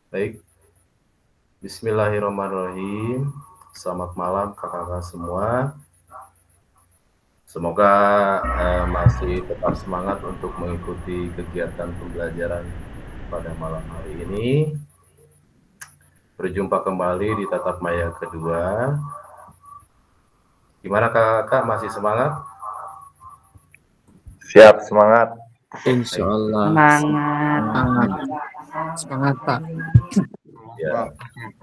Baik, Bismillahirrahmanirrahim. Selamat malam kakak-kakak semua. Semoga masih tetap semangat untuk mengikuti kegiatan pembelajaran pada malam hari ini. Berjumpa kembali di tatap maya kedua. Gimana kakak-kakak, masih semangat? Siap, semangat. Insya Baik. Allah. Semangat. Semangat. Semangat, Pak. Ya,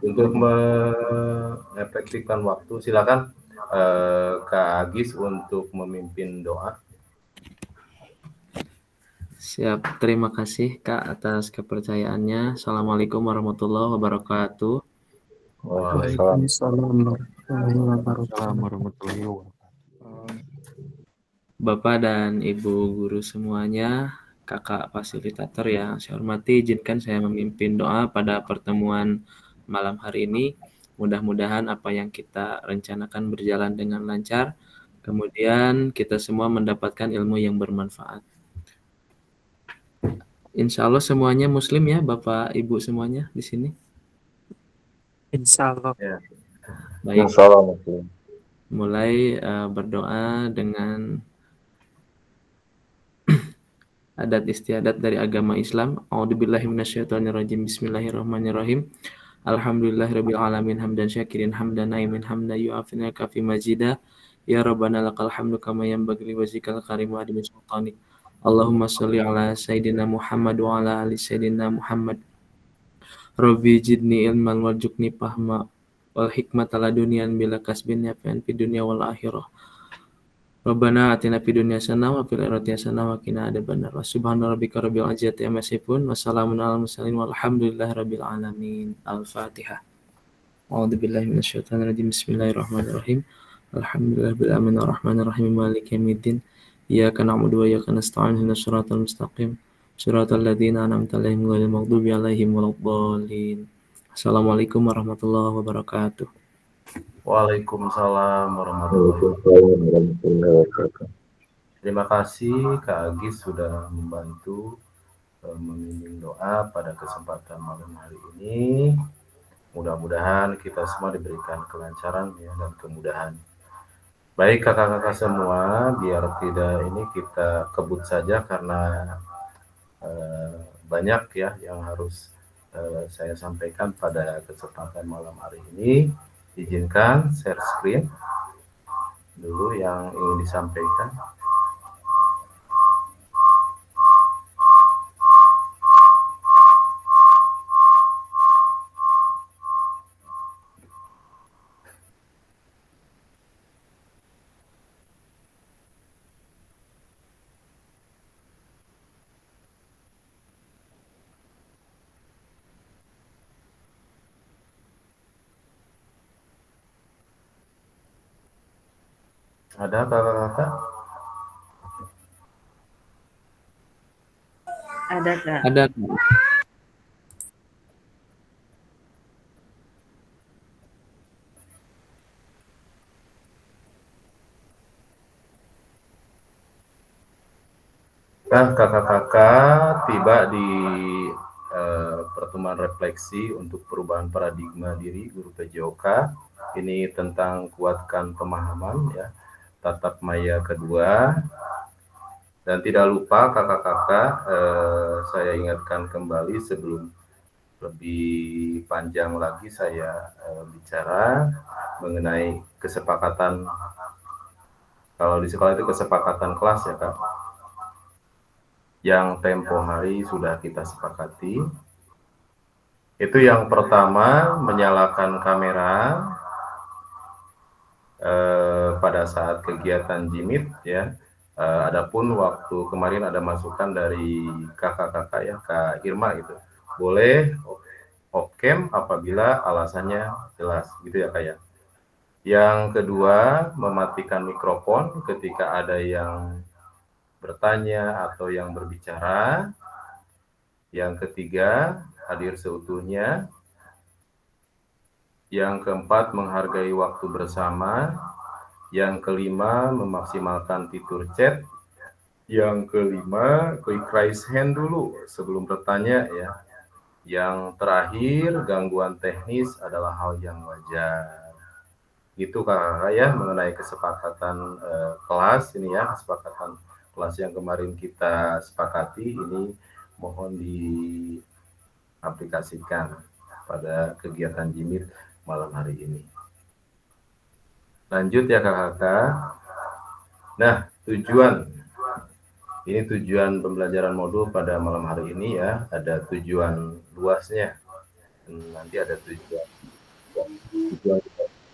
untuk mengefektifkan waktu, silakan Kak Agis untuk memimpin doa. Siap. Terima kasih, Kak, atas kepercayaannya. Assalamualaikum warahmatullahi wabarakatuh. Waalaikumsalam. warahmatullahi wabarakatuh. Bapak dan Ibu guru semuanya, Kakak fasilitator yang saya hormati, izinkan saya memimpin doa pada pertemuan malam hari ini. Mudah-mudahan apa yang kita rencanakan berjalan dengan lancar. Kemudian kita semua mendapatkan ilmu yang bermanfaat. Insya Allah semuanya Muslim ya, Bapak Ibu semuanya di sini. Insya Allah. Ya. Baik, Insya Allah, Muslim. mulai berdoa dengan adat istiadat dari agama Islam. A'udzubillahi minasyaitonirrajim. Bismillahirrahmanirrahim. Alhamdulillahirabbil alamin hamdan syakirin hamdan naimin hamdan yu'afina kafi mazida. Ya Rabbana lakal hamdu kama yanbaghi li wajhikal karim wa adimi sultanik. Allahumma sholli ala sayyidina Muhammad wa ala ali sayyidina Muhammad. Rabbi jidni ilman warzuqni fahma wal hikmata laduniyan bila kasbin nafi'an fid dunya wal akhirah. Rabbana atina fid dunya hasanah wa fil akhirati hasanah wa qina adzabannar. Subhana rabbika rabbil izzati amma yasifun wa salamun alal mursalin walhamdulillahi rabbil alamin. Al-Fatihah. A'udzubillahi minasyaitonir rajim. Bismillahirrahmanirrahim. Alhamdulillahirabbil alamin arrahmanir rahim maliki yaumiddin. Iyyaka na'budu wa iyyaka nasta'in ihdinas siratal mustaqim. Siratal ladzina an'amta 'alaihim ghairil maghdubi 'alaihim waladdallin. Assalamualaikum warahmatullahi wabarakatuh. Waalaikumsalam warahmatullahi wabarakatuh. Waalaikumsalam wabarakatuh. Terima kasih Kak Agis sudah membantu memimpin doa pada kesempatan malam hari ini. Mudah-mudahan kita semua diberikan kelancaran ya, dan kemudahan. Baik kakak-kakak semua, biar tidak ini kita kebut saja karena banyak ya yang harus saya sampaikan pada kesempatan malam hari ini. Izinkan share screen dulu yang ingin disampaikan. Ada kakak-kakak? Ada Kak. Ada Nah, kakak-kakak tiba di pertemuan refleksi untuk perubahan paradigma diri Guru PJOK. Ini tentang kuatkan pemahaman ya, tatap maya kedua. Dan tidak lupa kakak-kakak, saya ingatkan kembali sebelum lebih panjang lagi saya bicara mengenai kesepakatan. Kalau di sekolah itu kesepakatan kelas ya Kak, yang tempo hari sudah kita sepakati. Itu yang pertama, menyalakan kamera pada saat kegiatan jimit ya. Adapun waktu kemarin ada masukan dari kakak-kakak ya, Kak Irma gitu, boleh off cam apabila alasannya jelas gitu ya Kak ya. Yang kedua, mematikan mikrofon ketika ada yang bertanya atau yang berbicara. Yang ketiga, hadir seutuhnya. Yang keempat, menghargai waktu bersama. Yang kelima, memaksimalkan fitur chat. Yang kelima, quick raise hand dulu sebelum bertanya ya. Yang terakhir, gangguan teknis adalah hal yang wajar. Itu Kakak ya mengenai kesepakatan kelas ini ya, kesepakatan kelas yang kemarin kita sepakati ini mohon diaplikasikan pada kegiatan Jimit malam hari ini. Lanjut ya kakak. Nah, tujuan pembelajaran modul pada malam hari ini ya, ada tujuan luasnya. Nanti ada tujuan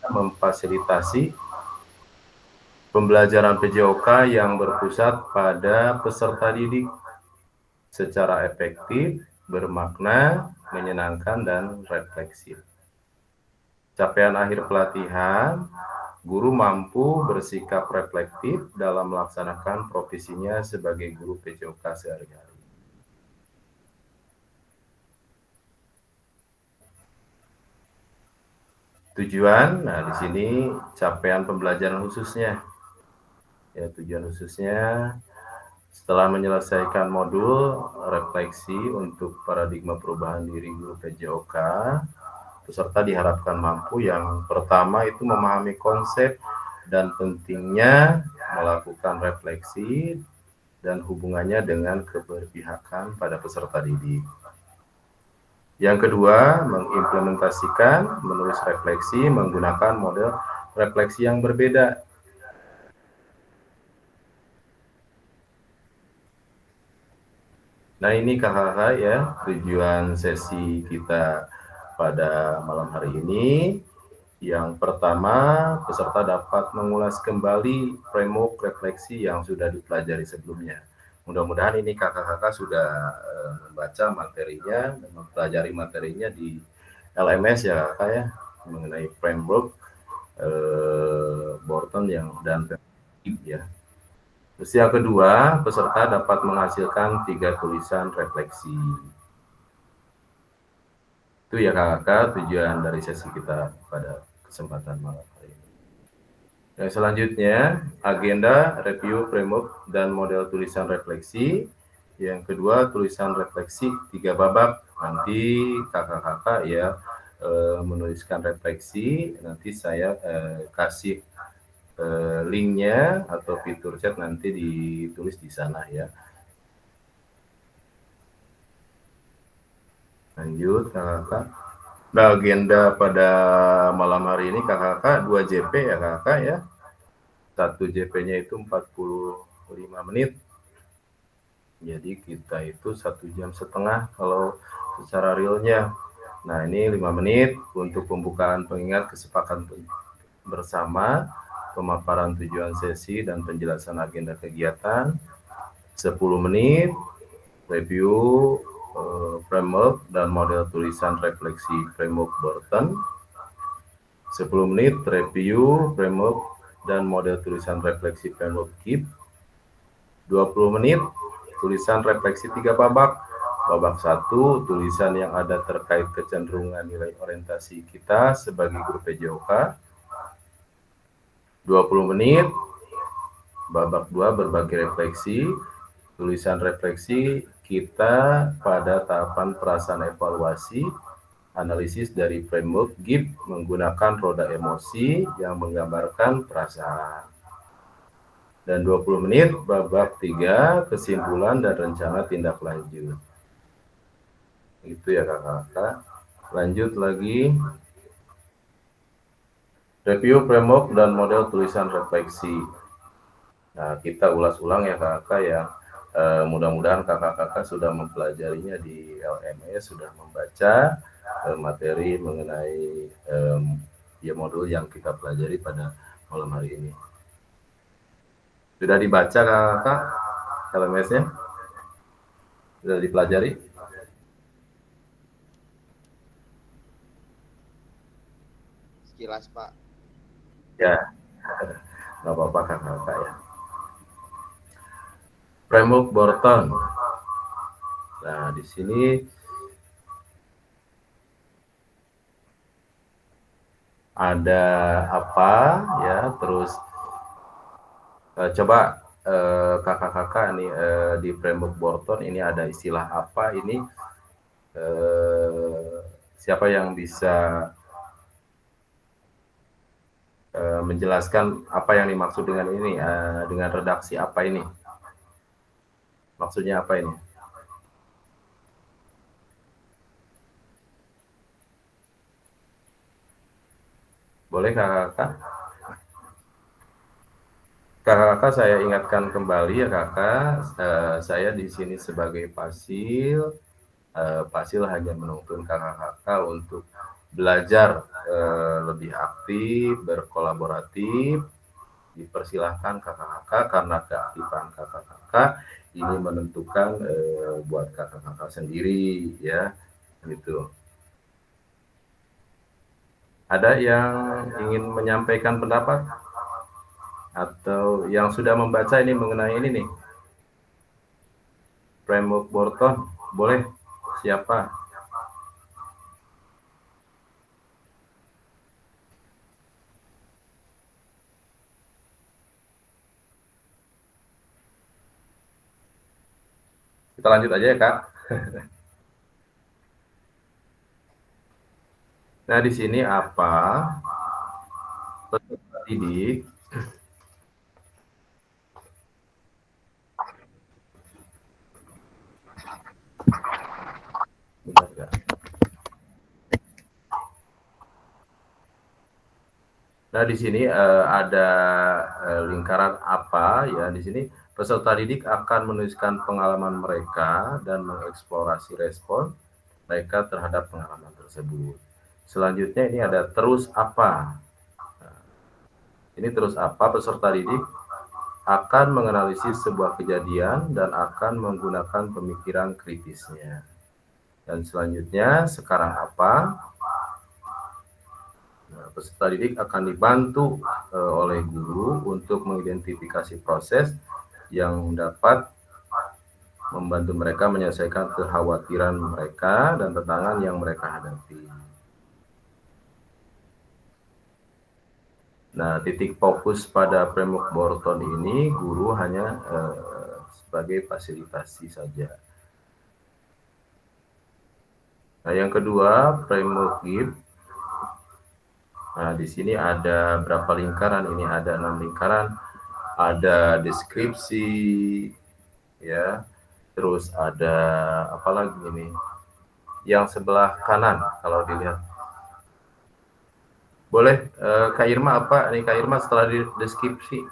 memfasilitasi pembelajaran PJOK yang berpusat pada peserta didik secara efektif, bermakna, menyenangkan, dan refleksif. Capaian akhir pelatihan, guru mampu bersikap reflektif dalam melaksanakan profesinya sebagai guru PJOK sehari-hari. Tujuan, nah di sini capaian pembelajaran khususnya. Ya, tujuan khususnya setelah menyelesaikan modul refleksi untuk paradigma perubahan diri guru PJOK, peserta diharapkan mampu yang pertama itu memahami konsep dan pentingnya melakukan refleksi dan hubungannya dengan keberpihakan pada peserta didik. Yang kedua, mengimplementasikan menulis refleksi menggunakan model refleksi yang berbeda. Nah ini kakak-kakak ya, tujuan sesi kita pada malam hari ini. Yang pertama, peserta dapat mengulas kembali framework refleksi yang sudah dipelajari sebelumnya. Mudah-mudahan ini kakak-kakak sudah membaca materinya dan mempelajari materinya di LMS ya kakak ya, mengenai framework Borton yang dan ya. Terus yang kedua, peserta dapat menghasilkan 3 tulisan refleksi. Itu ya kakak tujuan dari sesi kita pada kesempatan malam hari ini. Yang selanjutnya, agenda, review, framework, dan model tulisan refleksi. Yang kedua, tulisan refleksi 3 babak. Nanti kakak-kakak ya menuliskan refleksi. Nanti saya kasih linknya atau fitur chat nanti ditulis di sana ya. Lanjut kakak. Nah, agenda pada malam hari ini kakak 2 JP ya kakak ya. 1 JP-nya itu 45 menit. Jadi kita itu 1,5 jam kalau secara realnya. Nah, ini 5 menit untuk pembukaan pengingat kesepakatan bersama, pemaparan tujuan sesi dan penjelasan agenda kegiatan. 10 menit review framework dan model tulisan refleksi framework Borton. 10 menit review framework dan model tulisan refleksi framework KIP. 20 menit tulisan refleksi 3 babak. Babak 1 tulisan yang ada terkait kecenderungan nilai orientasi kita sebagai guru PJOK. 20 menit babak 2 berbagi refleksi, tulisan refleksi kita pada tahapan perasaan evaluasi, analisis dari framework GIP menggunakan roda emosi yang menggambarkan perasaan. Dan 20 menit babak 3 kesimpulan dan rencana tindak lanjut. Itu ya kakak-kakak. Lanjut lagi. Review framework dan model tulisan refleksi. Nah, kita ulas ulang ya kakak ya. Mudah-mudahan kakak-kakak sudah mempelajarinya di LMS, sudah membaca materi mengenai ya modul yang kita pelajari pada malam hari ini. Sudah dibaca kakak LMS-nya? Sudah dipelajari? Sekilas Pak. Ya, nggak apa-apa kakak ya. Framework Borton. Nah, di sini ada apa ya? Terus coba kakak-kakak nih di framework Borton ini ada istilah apa ini? Siapa yang bisa menjelaskan apa yang dimaksud dengan ini, dengan redaksi apa ini? Maksudnya apa ini? Boleh kakak? Kakak, saya ingatkan kembali ya kakak, saya di sini sebagai Fasil. Fasil hanya menuntun kakak-kakak untuk belajar lebih aktif, berkolaboratif. Dipersilahkan kakak-kakak karena keaktifan kakak-kakak ini menentukan buat kakak-kakak sendiri ya, gitu. Ada yang ingin menyampaikan pendapat atau yang sudah membaca ini mengenai ini nih, framework Borton, boleh? Siapa? Kita lanjut aja ya kak. Nah di sini apa? Peserta didik bentar, Kak. Nah di sini ada lingkaran apa ya, di sini peserta didik akan menuliskan pengalaman mereka dan mengeksplorasi respon mereka terhadap pengalaman tersebut. Selanjutnya ini ada terus apa. Nah, ini terus apa, peserta didik akan menganalisis sebuah kejadian dan akan menggunakan pemikiran kritisnya. Dan selanjutnya sekarang apa. Peserta didik akan dibantu oleh guru untuk mengidentifikasi proses yang dapat membantu mereka menyelesaikan kekhawatiran mereka dan tantangan yang mereka hadapi. Nah, titik fokus pada framework Borton ini guru hanya sebagai fasilitasi saja. Nah, yang kedua, framework GIP. Nah, di sini ada berapa lingkaran? Ini ada 6 lingkaran. Ada deskripsi, ya. Terus ada apa lagi ini? Yang sebelah kanan kalau dilihat. Boleh Kak Irma apa? Nih Kak Irma setelah di deskripsi.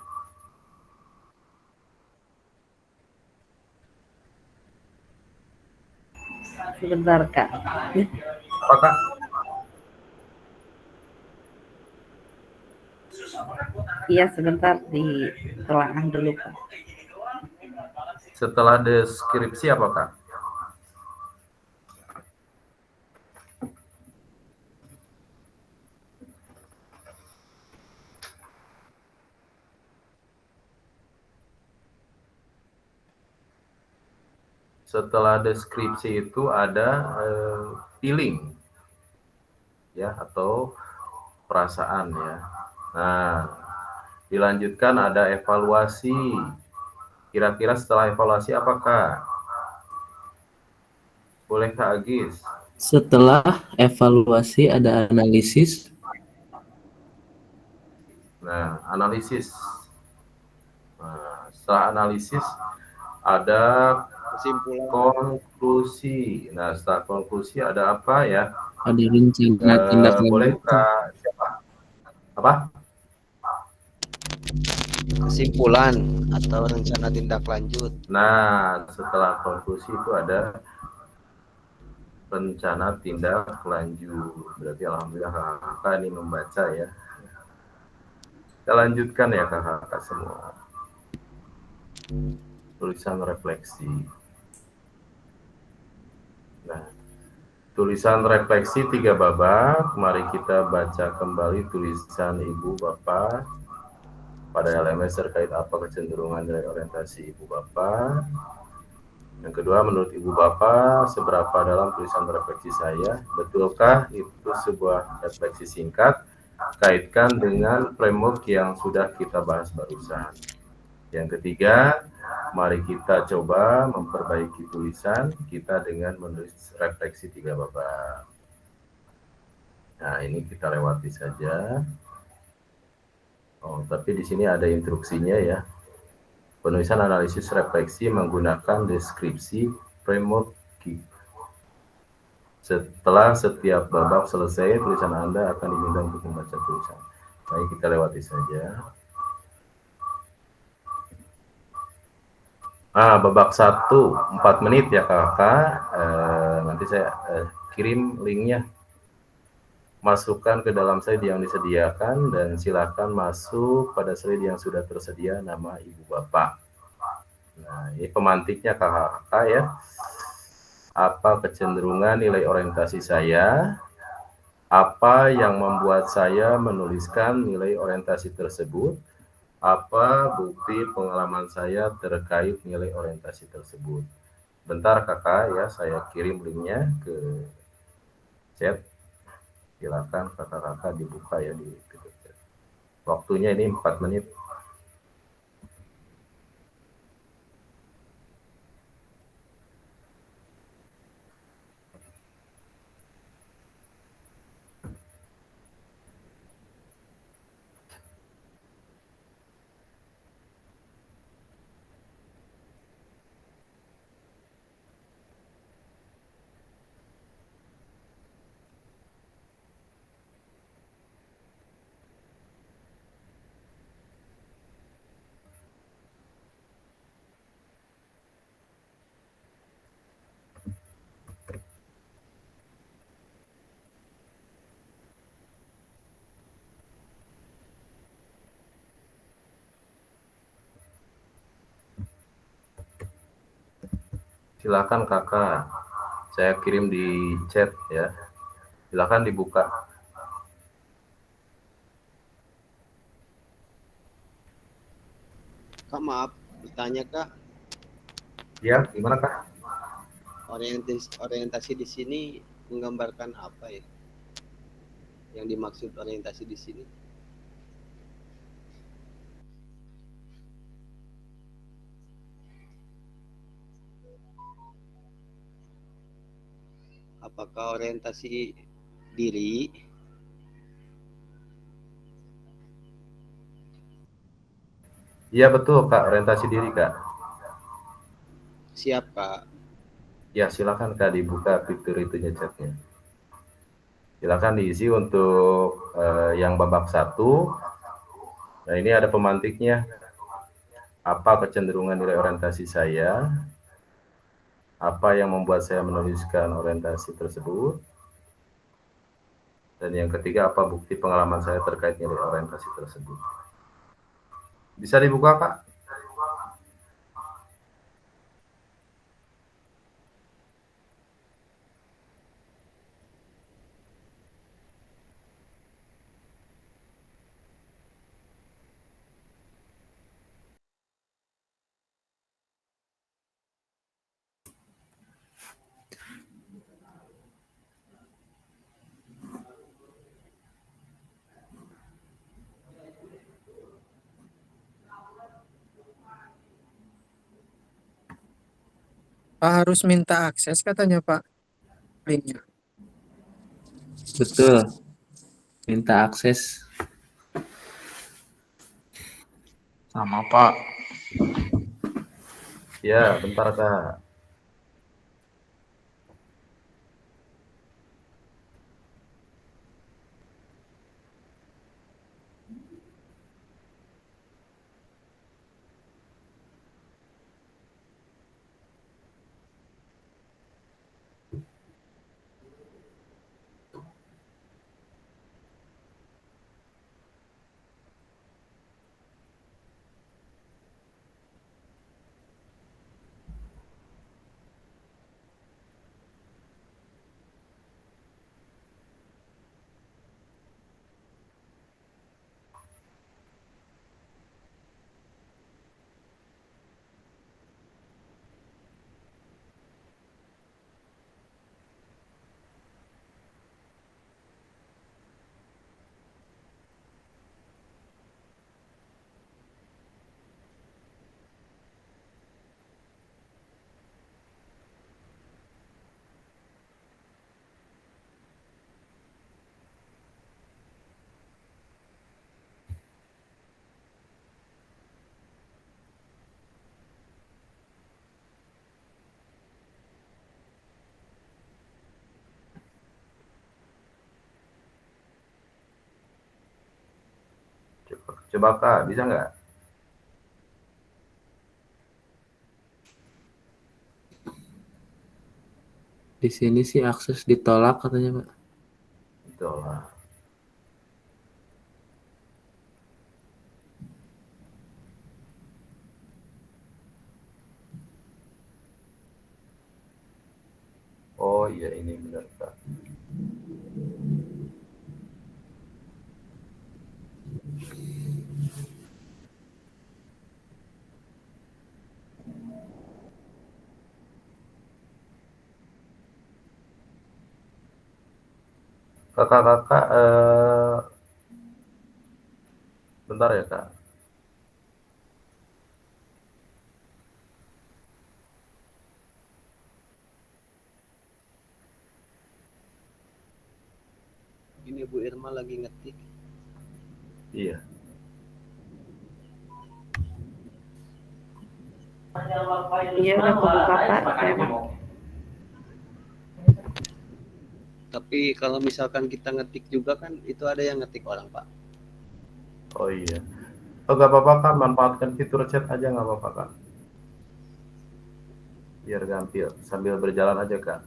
Sebentar Kak. Apa Kak? Iya sebentar ditelaah dulu Kak. Setelah deskripsi apa Kak? Setelah deskripsi itu ada feeling ya atau perasaan ya. Nah, dilanjutkan ada evaluasi. Kira-kira setelah evaluasi apakah? Boleh Kak Agis? Setelah evaluasi ada analisis. Nah, analisis. Nah, setelah analisis ada Kesimpulan. konklusi. Nah, setelah konklusi ada apa ya? Ada rencana tindak boleh lanjut. Kak siapa? Apa? Kesimpulan atau rencana tindak lanjut. Nah, setelah konklusi itu ada rencana tindak lanjut. Berarti alhamdulillah kakak ini membaca ya. Kita lanjutkan ya kakak semua. Tulisan refleksi. Nah, tulisan refleksi 3 babak. Mari kita baca kembali tulisan Ibu Bapak pada LMS terkait apa kecenderungan dari orientasi Ibu Bapak. Yang kedua, menurut Ibu Bapak, seberapa dalam tulisan refleksi saya? Betulkah itu sebuah refleksi singkat? Kaitkan dengan framework yang sudah kita bahas barusan. Yang ketiga, Mari kita coba memperbaiki tulisan kita dengan menulis refleksi 3 babak. Nah, ini kita lewati saja. Oh, tapi di sini ada instruksinya ya. Penulisan analisis refleksi menggunakan deskripsi framework KIK. Setelah setiap babak selesai, tulisan Anda akan diminta untuk membaca tulisan. Baik, kita lewati saja. Babak 1, 4 menit ya kakak. Nanti saya kirim linknya. Masukkan ke dalam slide yang disediakan dan silakan masuk pada slide yang sudah tersedia nama ibu bapak. Nah, ini pemantiknya kakak ya. Apa kecenderungan nilai orientasi saya? Apa yang membuat saya menuliskan nilai orientasi tersebut? Apa bukti pengalaman saya terkait nilai orientasi tersebut? Bentar kakak ya, saya kirim linknya ke chat. Silakan kakak-kakak dibuka ya di chat. Waktunya ini 4 menit. Silakan kakak, saya kirim di chat ya. Silakan dibuka. Kak, maaf bertanya Kak, Ya, gimana kak? orientasi di sini menggambarkan apa ya? Yang dimaksud orientasi di sini? Apakah orientasi diri? Iya betul kak, orientasi diri kak. Siap Kak. Ya silakan kak dibuka fitur itunya chatnya. Silakan diisi untuk yang babak 1. Nah ini ada pemantiknya. Apa kecenderungan nilai orientasi saya? Apa yang membuat saya menuliskan orientasi tersebut? Dan yang ketiga, apa bukti pengalaman saya terkait nilai orientasi tersebut? Bisa dibuka kak? Pak harus minta akses katanya Pak linknya. Betul. Minta akses. Sama Pak. Ya, bentar kak. Coba Kak, bisa nggak? Di sini sih akses ditolak katanya Pak. Itulah. Oh iya, ini benar Kak. Kakak-kakak, bentar ya Kak. Ini Bu Irma lagi ngetik. Iya. Iya udah kebuka Pak. Saya mah. Tapi kalau misalkan kita ngetik juga kan itu ada yang ngetik orang Pak. Oh iya. Oh nggak apa-apa Kak, manfaatkan fitur chat aja nggak apa-apa Kak. Biar gampil, sambil berjalan aja Kak.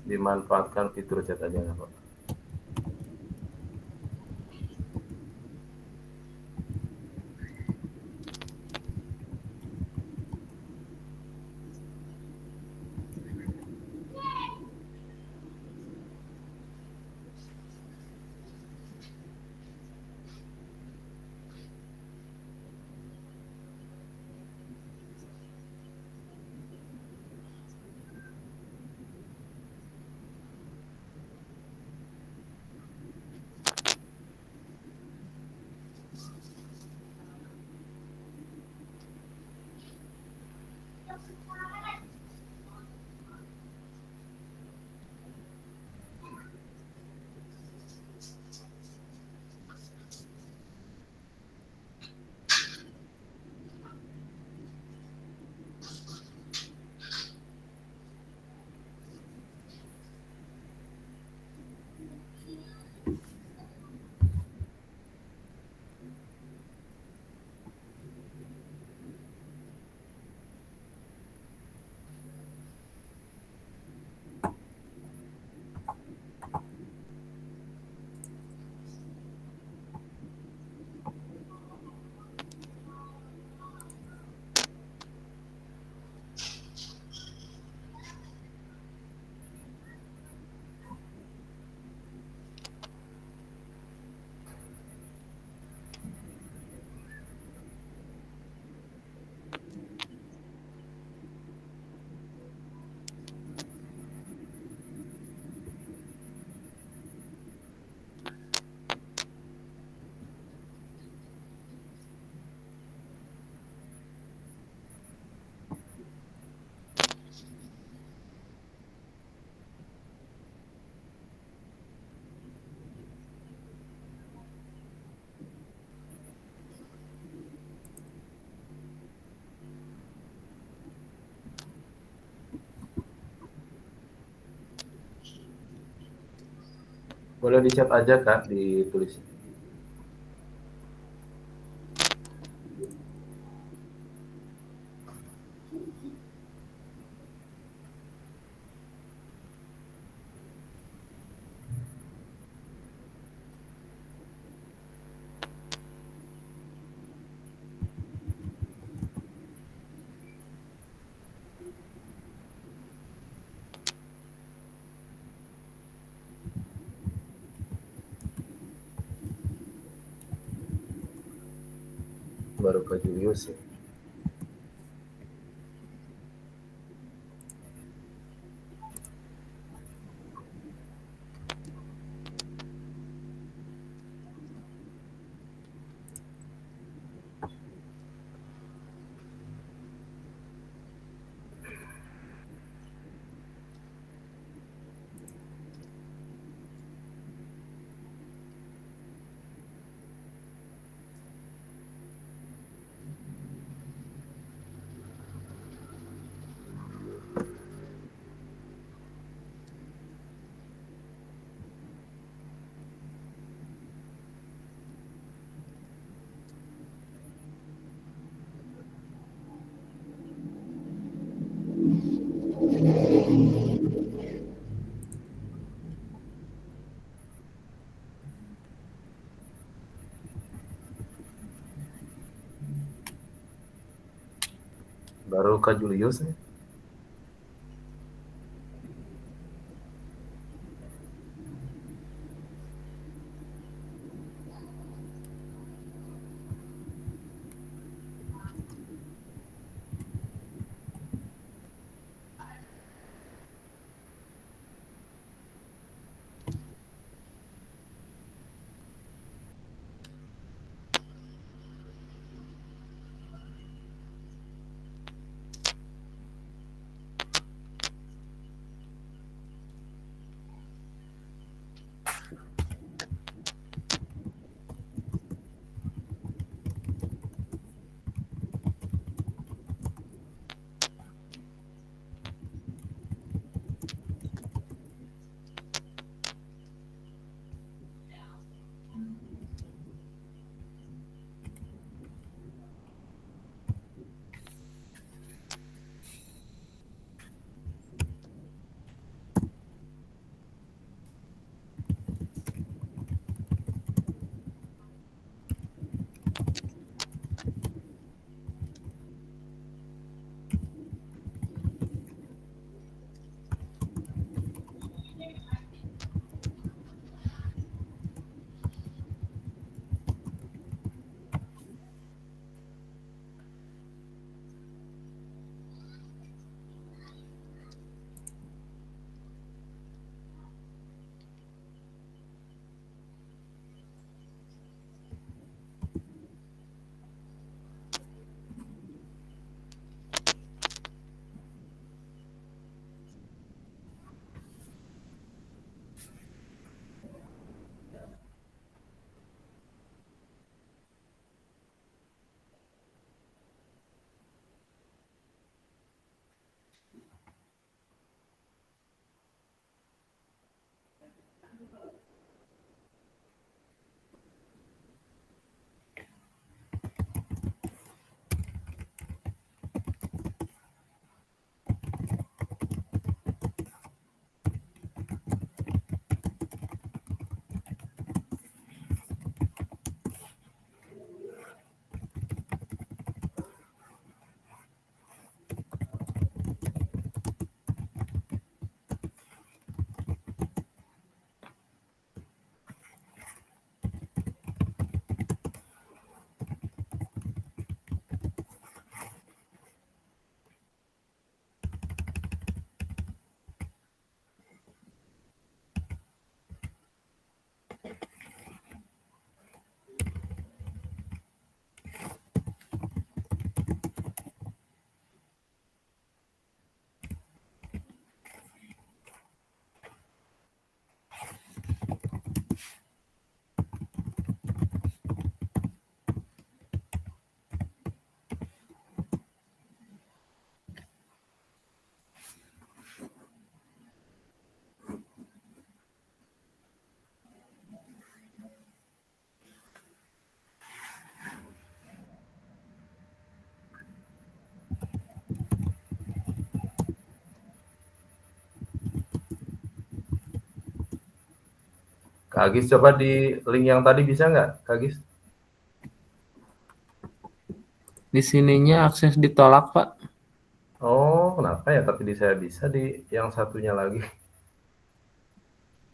Dimanfaatkan fitur chat aja nggak apa-apa. Boleh di chat aja Kak, ditulis. Baru ke Julius ya. Baru Kak Julius nih. Kak Agis coba di link yang tadi bisa nggak, Kak Agis? Di sininya akses ditolak, Pak. Oh, kenapa ya? Tapi di saya bisa di yang satunya lagi.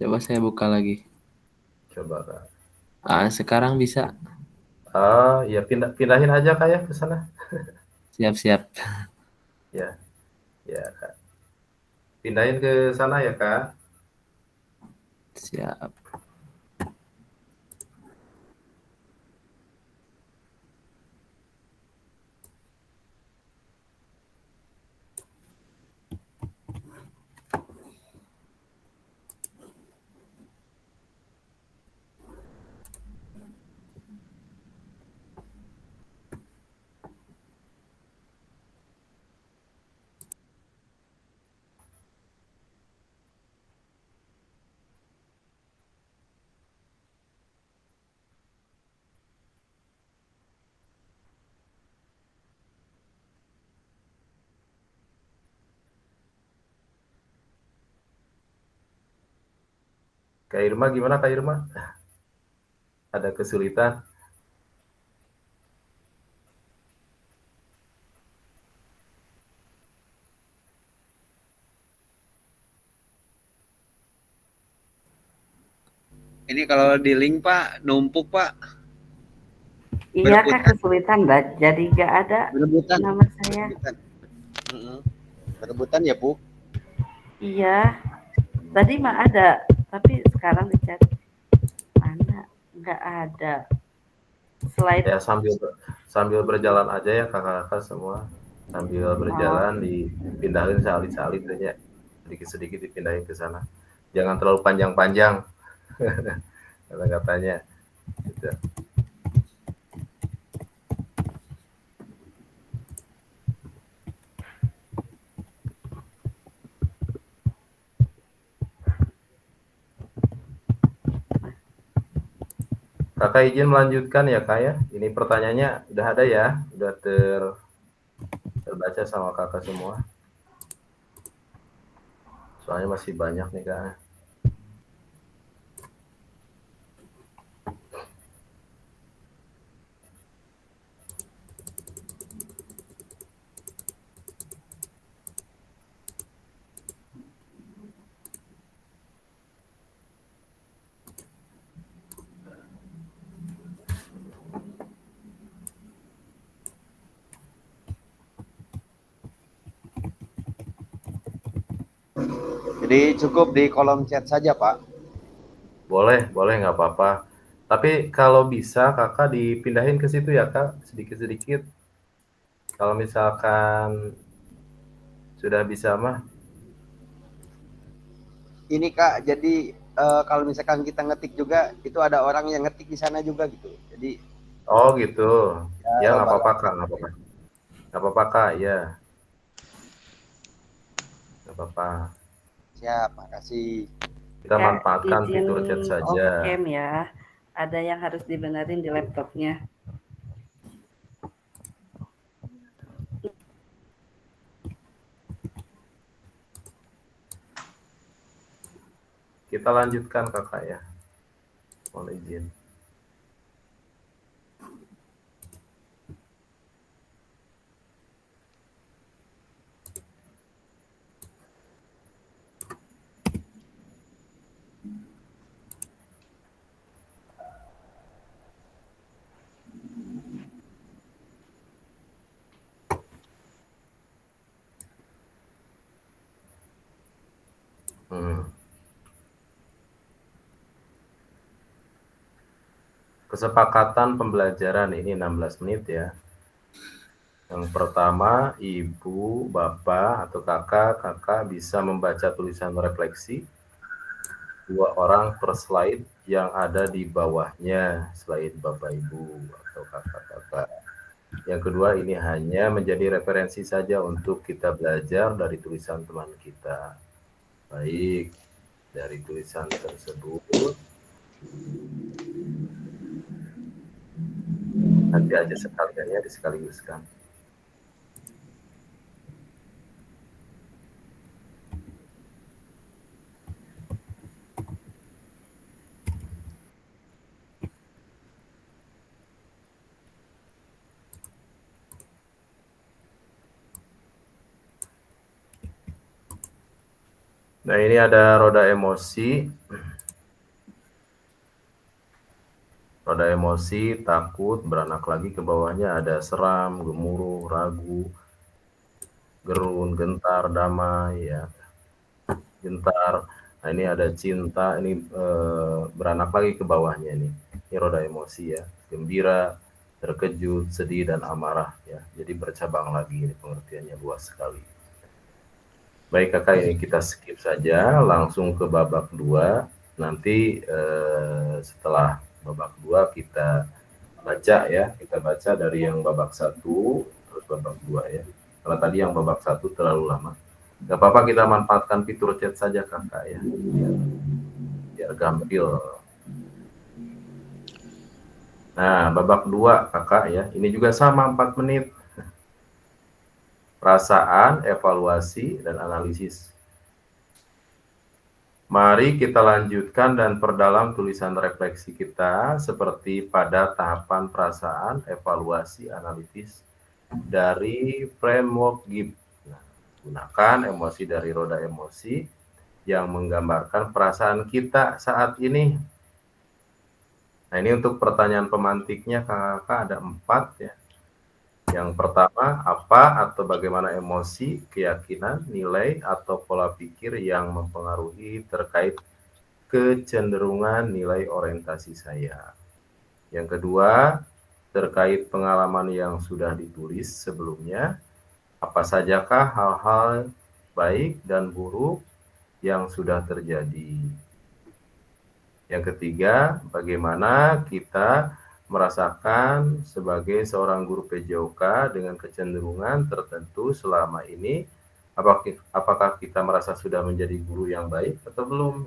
Coba saya buka lagi. Coba Kak. Sekarang bisa. Ya pindahin aja Kak ya ke sana. Siap-siap. Ya, ya Kak. Pindahin ke sana ya Kak. Siap. Kak Irma gimana Kak Irma? Ada kesulitan? Ini kalau di link Pak, numpuk Pak. Iya Berebutan. Kak, kesulitan Mbak. Jadi nggak ada Berebutan. nama saya. Berebutan. Berebutan ya Bu. Iya. Tadi mah ada, tapi sekarang dicari mana? Nggak ada. Slide. Ya sambil berjalan aja ya kakak-kakak semua. Sambil berjalan dipindahin salib-salib aja. Sedikit-sedikit dipindahin ke sana. Jangan terlalu panjang-panjang. Kata-katanya. Gitu. Kakak izin melanjutkan ya Kak ya. Ini pertanyaannya udah ada ya, udah terbaca sama kakak semua. Soalnya masih banyak nih Kak. Jadi cukup di kolom chat saja Pak. Boleh nggak apa-apa. Tapi kalau bisa kakak dipindahin ke situ ya Kak, sedikit-sedikit. Kalau misalkan sudah bisa mah. Ini Kak, jadi kalau misalkan kita ngetik juga, itu ada orang yang ngetik di sana juga gitu. Jadi oh gitu. Ya nggak apa-apa Kak, nggak apa-apa Kak, ya. Nggak apa-apa. Siap, makasih. Kita manfaatkan fitur chat saja. Off-cam ya. Ada yang harus dibenerin di laptopnya. Kita lanjutkan kakak ya. Mohon izin. Kesepakatan pembelajaran ini 16 menit ya. Yang pertama, ibu, bapak, atau kakak bisa membaca tulisan refleksi 2 orang per slide yang ada di bawahnya, slide bapak ibu atau kakak-kakak. Yang kedua, ini hanya menjadi referensi saja untuk kita belajar dari tulisan teman kita. Baik, dari tulisan tersebut nanti aja sekaliannya disekaligus-kan. Nah, ini ada roda emosi. Roda emosi, takut, beranak lagi ke bawahnya ada seram, gemuruh, ragu, gerun, gentar, damai, ya. Gentar. Nah, ini ada cinta, ini beranak lagi ke bawahnya ini. Ini roda emosi ya. Gembira, terkejut, sedih, dan amarah ya. Jadi bercabang lagi, ini pengertiannya luas sekali. Baik kakak, ini kita skip saja, langsung ke babak 2. Nanti setelah babak 2 kita baca ya, kita baca dari yang babak 1 terus babak 2 ya. Karena tadi yang babak 1 terlalu lama. Gak apa-apa, kita manfaatkan fitur chat saja kakak ya, biar gampil. Nah, babak 2 kakak ya, ini juga sama 4 menit. Perasaan, evaluasi, dan analisis. Mari kita lanjutkan dan perdalam tulisan refleksi kita seperti pada tahapan perasaan, evaluasi, analitis dari framework GIP. Nah, gunakan emosi dari roda emosi yang menggambarkan perasaan kita saat ini. Nah, ini untuk pertanyaan pemantiknya kakak ada 4 ya. Yang pertama, apa atau bagaimana emosi, keyakinan, nilai, atau pola pikir yang mempengaruhi terkait kecenderungan nilai orientasi saya. Yang kedua, terkait pengalaman yang sudah ditulis sebelumnya, apa sajakah hal-hal baik dan buruk yang sudah terjadi. Yang ketiga, bagaimana kita merasakan sebagai seorang guru PJOK dengan kecenderungan tertentu selama ini, apakah kita merasa sudah menjadi guru yang baik atau belum?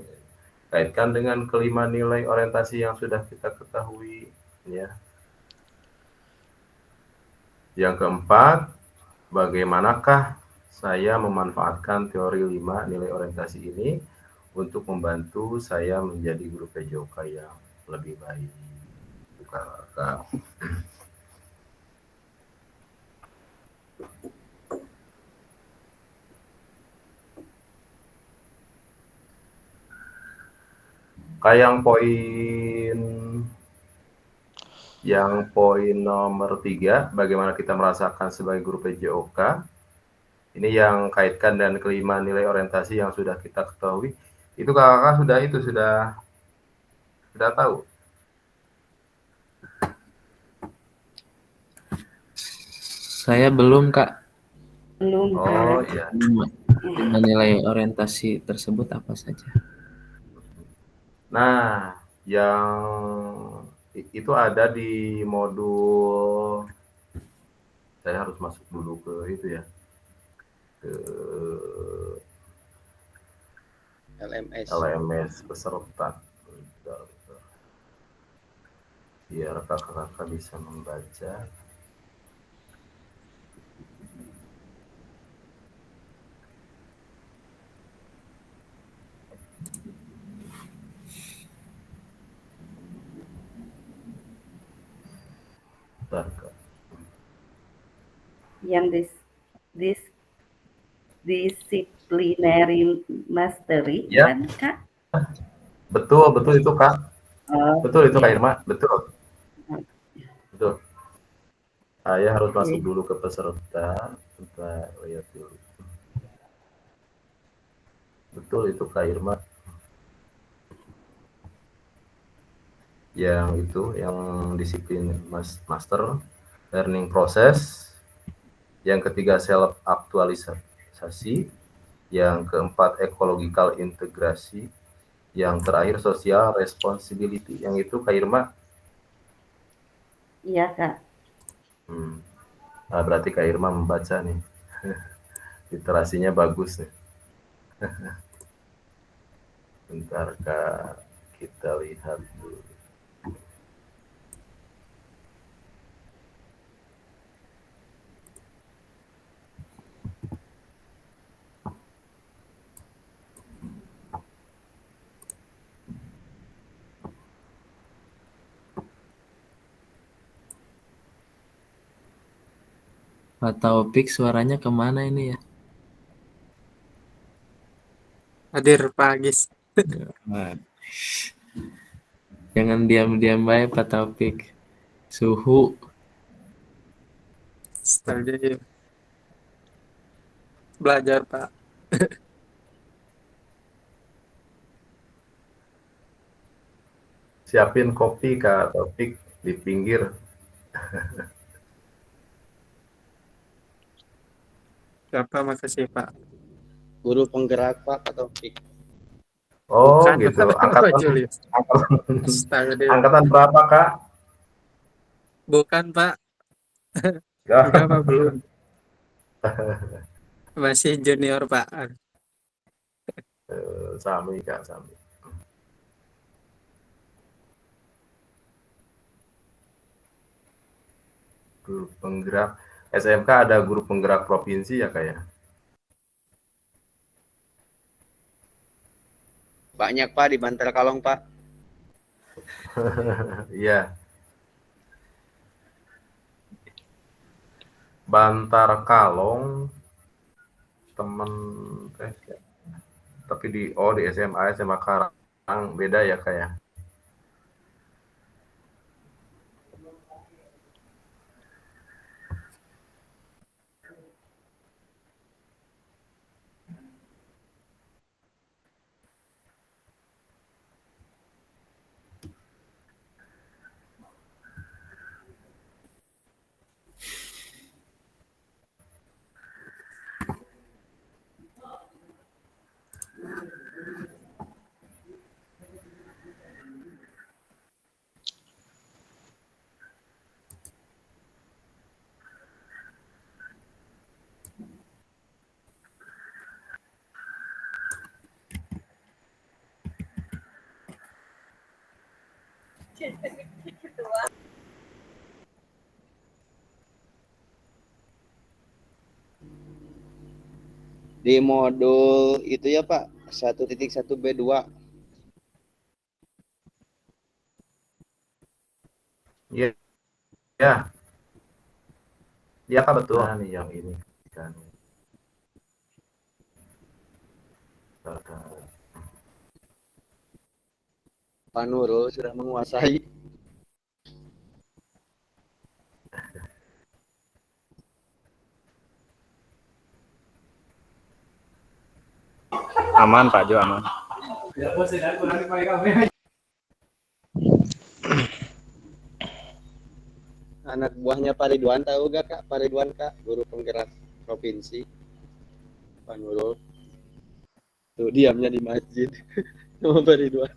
Kaitkan dengan kelima nilai orientasi yang sudah kita ketahui, ya. Yang keempat, bagaimanakah saya memanfaatkan teori 5 nilai orientasi ini untuk membantu saya menjadi guru PJOK yang lebih baik. Kakak. Yang poin nomor 3, bagaimana kita merasakan sebagai guru PJOK. Ini yang kaitkan dan kelima nilai orientasi yang sudah kita ketahui. Itu kakak sudah tahu. Saya belum, Kak. Belum, Oh Kak. iya. Dengan nilai orientasi tersebut apa saja? Nah, yang itu ada di modul, saya harus masuk dulu ke itu ya, ke LMS peserta, biar kakak-kakak bisa membaca. Bentar, Kak. Yang disciplinary mastery, Ya. kan, Kak? Betul itu Kak. Oh, Betul itu iya. Kak Irma, betul. Saya harus masuk dulu ke peserta. Bentar, lihat dulu. Betul itu Kak Irma. Yang disiplin master, learning process. Yang ketiga self aktualisasi. Yang keempat ecological integrasi. Yang terakhir social responsibility. Yang itu Kak Irma. Iya, Kak. Nah, berarti Kak Irma membaca nih. Literasinya bagus nih. Bentar Kak, kita lihat dulu. Pak Taufik suaranya kemana ini ya? Hadir Pak Agis. Jangan diam-diam baik Pak Taufik. Suhu. Strategi. Belajar Pak. Siapin kopi Kak Taufik di pinggir. Siapa, makasih Pak. Guru penggerak Pak Taufik. Oh Bukan, gitu. Pak Julius. Angkatan berapa Kak? Bukan Pak. Enggak Pak, belum. Masih junior Pak. Sami Kak, Sami. Guru penggerak SMK ada guru penggerak provinsi ya Kak ya? Banyak Pak di Bantar Kalong Pak. Iya. Bantar Kalong temen tapi di SMA Karang beda ya Kak ya? Di modul itu ya Pak, 1.1B2. Iya, ya, ya Kak, betul. Nah, nih yang ini kan. Pak Nurul sudah menguasai. Aman Pak Jo, aman. Anak buahnya Pak Ridwan tahu gak Kak? Pak Ridwan Kak, guru penggerak provinsi. Pak Nurul. Tuh diamnya di masjid sama Pak Ridwan.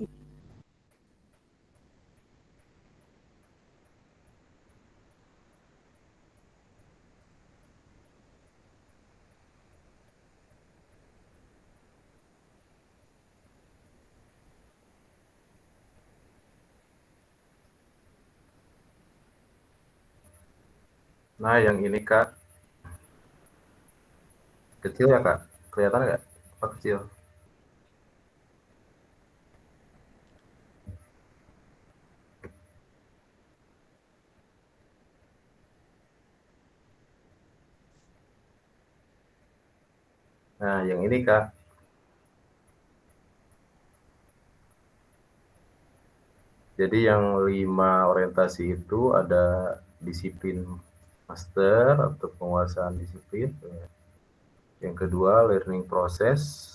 Nah, yang ini Kak, kecil ya Kak? Kelihatan nggak? Apa kecil? Nah, yang ini Kak. Jadi yang 5 orientasi itu ada disiplin master atau penguasaan disiplin. Yang kedua learning process.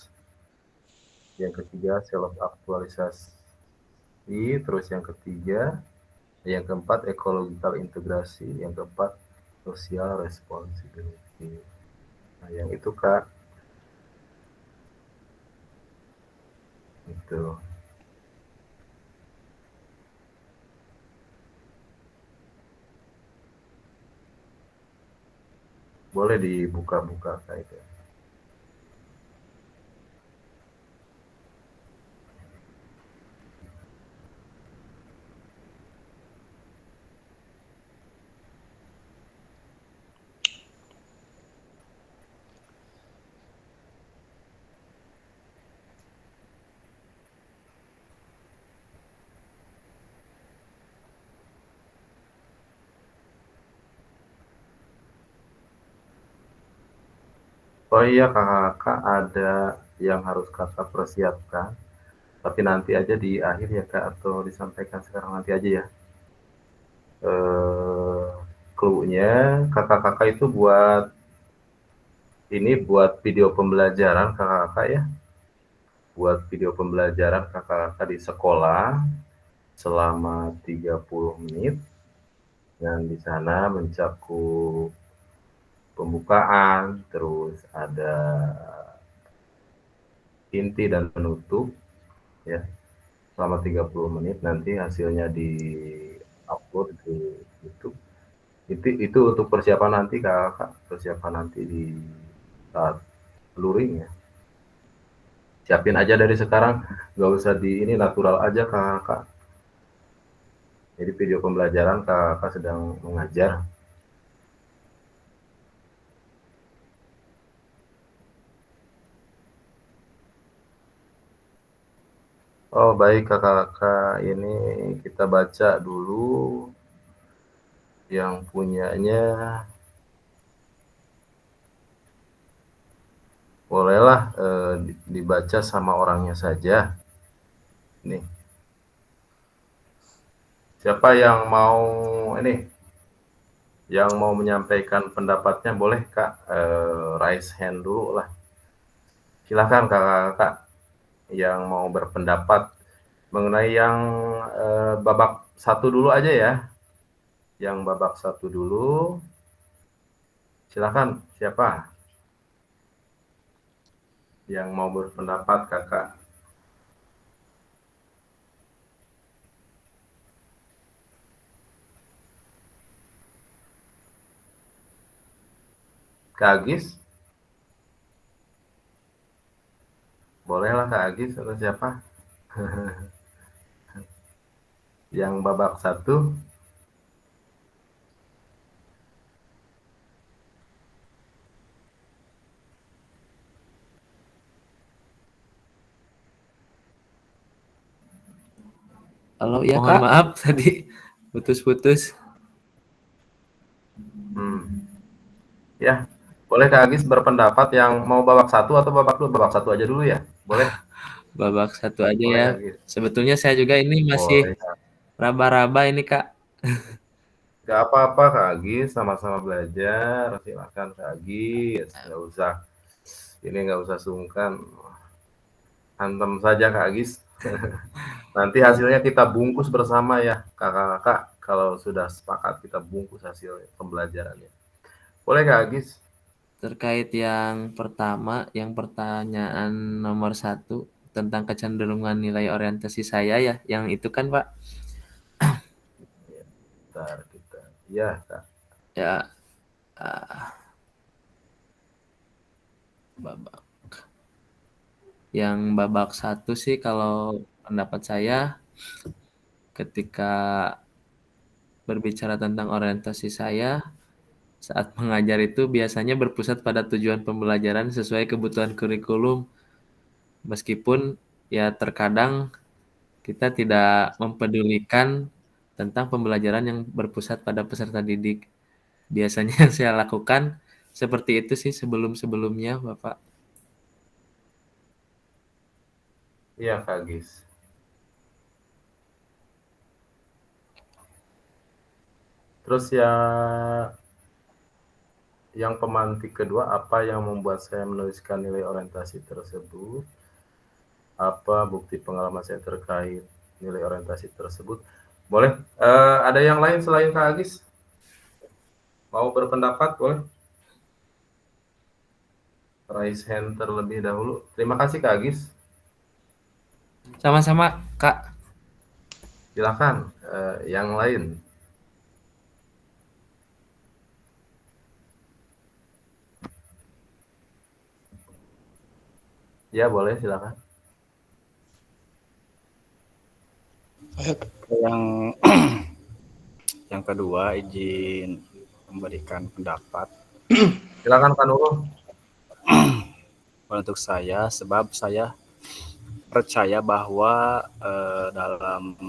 Yang ketiga self aktualisasi. Terus yang keempat ecological integrasi. Yang keempat social responsibility. Nah, yang itu Kak. Itu. Boleh dibuka-buka kayak itu. Oh iya kakak ada yang harus kakak persiapkan, tapi nanti aja di akhir ya kak, atau disampaikan sekarang nanti aja ya. Clue-nya kakak-kakak itu buat video pembelajaran kakak-kakak ya. Buat video pembelajaran kakak-kakak di sekolah selama 30 menit. Dan di sana mencakup pembukaan, terus ada inti dan penutup ya. Selama 30 menit nanti hasilnya di upload di YouTube. Itu untuk persiapan nanti kakak, persiapan nanti di saat luring ya. Siapin aja dari sekarang, nggak usah di ini, natural aja kakak. Jadi video pembelajaran kakak sedang mengajar. Oh baik kakak-kakak, ini kita baca dulu yang punyanya. Bolehlah dibaca sama orangnya saja. Nih, siapa yang mau ini? Yang mau menyampaikan pendapatnya boleh kak, raise hand dulu lah. Silahkan kakak-kakak yang mau berpendapat mengenai yang babak satu dulu aja ya. Yang babak satu dulu, silahkan siapa yang mau berpendapat kakak? Kak Agis? Bolehlah Kak Agis atau siapa? Yang babak 1, Halo, ya mohon Kak. maaf tadi putus-putus. Ya, boleh Kak Agis berpendapat yang mau babak 1 atau babak 2? Babak 1 aja dulu ya? Boleh? Babak 1 aja Boleh ya. Kak Agis? Sebetulnya saya juga ini masih Boleh Kak. raba-raba ini, Kak. Gak apa-apa Kak Agis, sama-sama belajar. Silakan Kak Agis, nggak usah sungkan. Hantam saja Kak Agis. Nanti hasilnya kita bungkus bersama ya kakak-kakak. Kalau sudah sepakat kita bungkus hasil pembelajarannya. Boleh Kak Agis? Terkait yang pertama, yang pertanyaan nomor 1 tentang kecenderungan nilai orientasi saya ya, yang itu kan Pak? Bentar kita. Ya Kak. Ya, babak. Yang babak 1 sih kalau pendapat saya ketika berbicara tentang orientasi saya saat mengajar itu biasanya berpusat pada tujuan pembelajaran sesuai kebutuhan kurikulum. Meskipun ya terkadang kita tidak mempedulikan tentang pembelajaran yang berpusat pada peserta didik. Biasanya yang saya lakukan seperti itu sih sebelum-sebelumnya, Bapak. Iya Kak Agis. Terus ya, yang pemantik kedua, apa yang membuat saya menuliskan nilai orientasi tersebut? Apa bukti pengalaman saya terkait nilai orientasi tersebut? Boleh? Ada yang lain selain Kak Agis? Mau berpendapat? Boleh? Raise hand terlebih dahulu. Terima kasih Kak Agis. Sama-sama, Kak. Silakan yang lain. Ya boleh, silakan. Yang yang kedua, izin memberikan pendapat. Silakan Kak Nurul. Untuk saya, sebab saya percaya bahwa dalam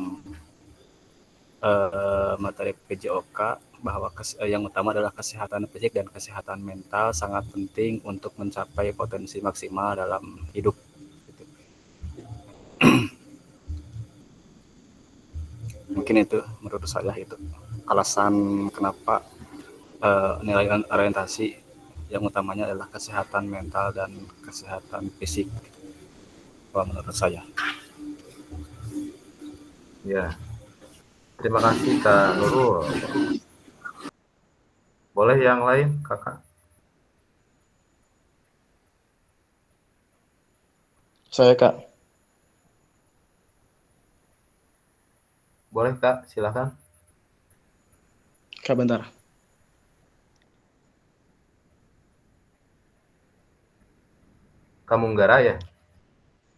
materi PJOK bahwa yang utama adalah kesehatan fisik dan kesehatan mental sangat penting untuk mencapai potensi maksimal dalam hidup. Mungkin itu menurut saya itu alasan kenapa nilai orientasi yang utamanya adalah kesehatan mental dan kesehatan fisik, kalau menurut saya. Ya, terima kasih Kak Nurul. Boleh yang lain, Kakak? Saya Kak. Boleh Kak, silakan. Kak bentar. Kamunggara ya?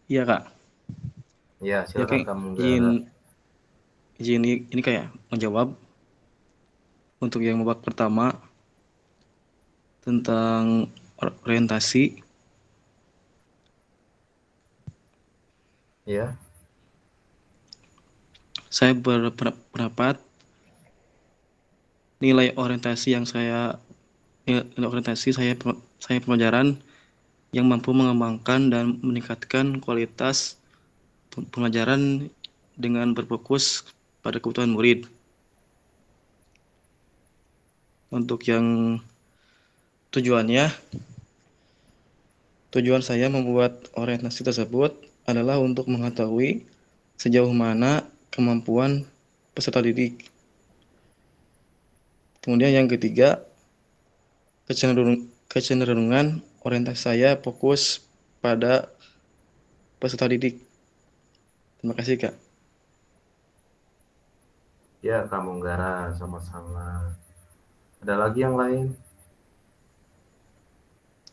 Iya Kak. Iya, Ya silakan Kak, Kamunggara. izin ini kayak menjawab untuk yang babak pertama tentang orientasi. Iya. Saya berpendapat nilai orientasi saya pelajaran yang mampu mengembangkan dan meningkatkan kualitas pembelajaran dengan berfokus pada kebutuhan murid. Untuk yang tujuan saya membuat orientasi tersebut adalah untuk mengetahui sejauh mana kemampuan peserta didik. Kemudian yang ketiga, kecenderungan orientasi saya fokus pada peserta didik. Terima kasih Kak. Ya, Kamunggara, sama-sama. Ada lagi yang lain?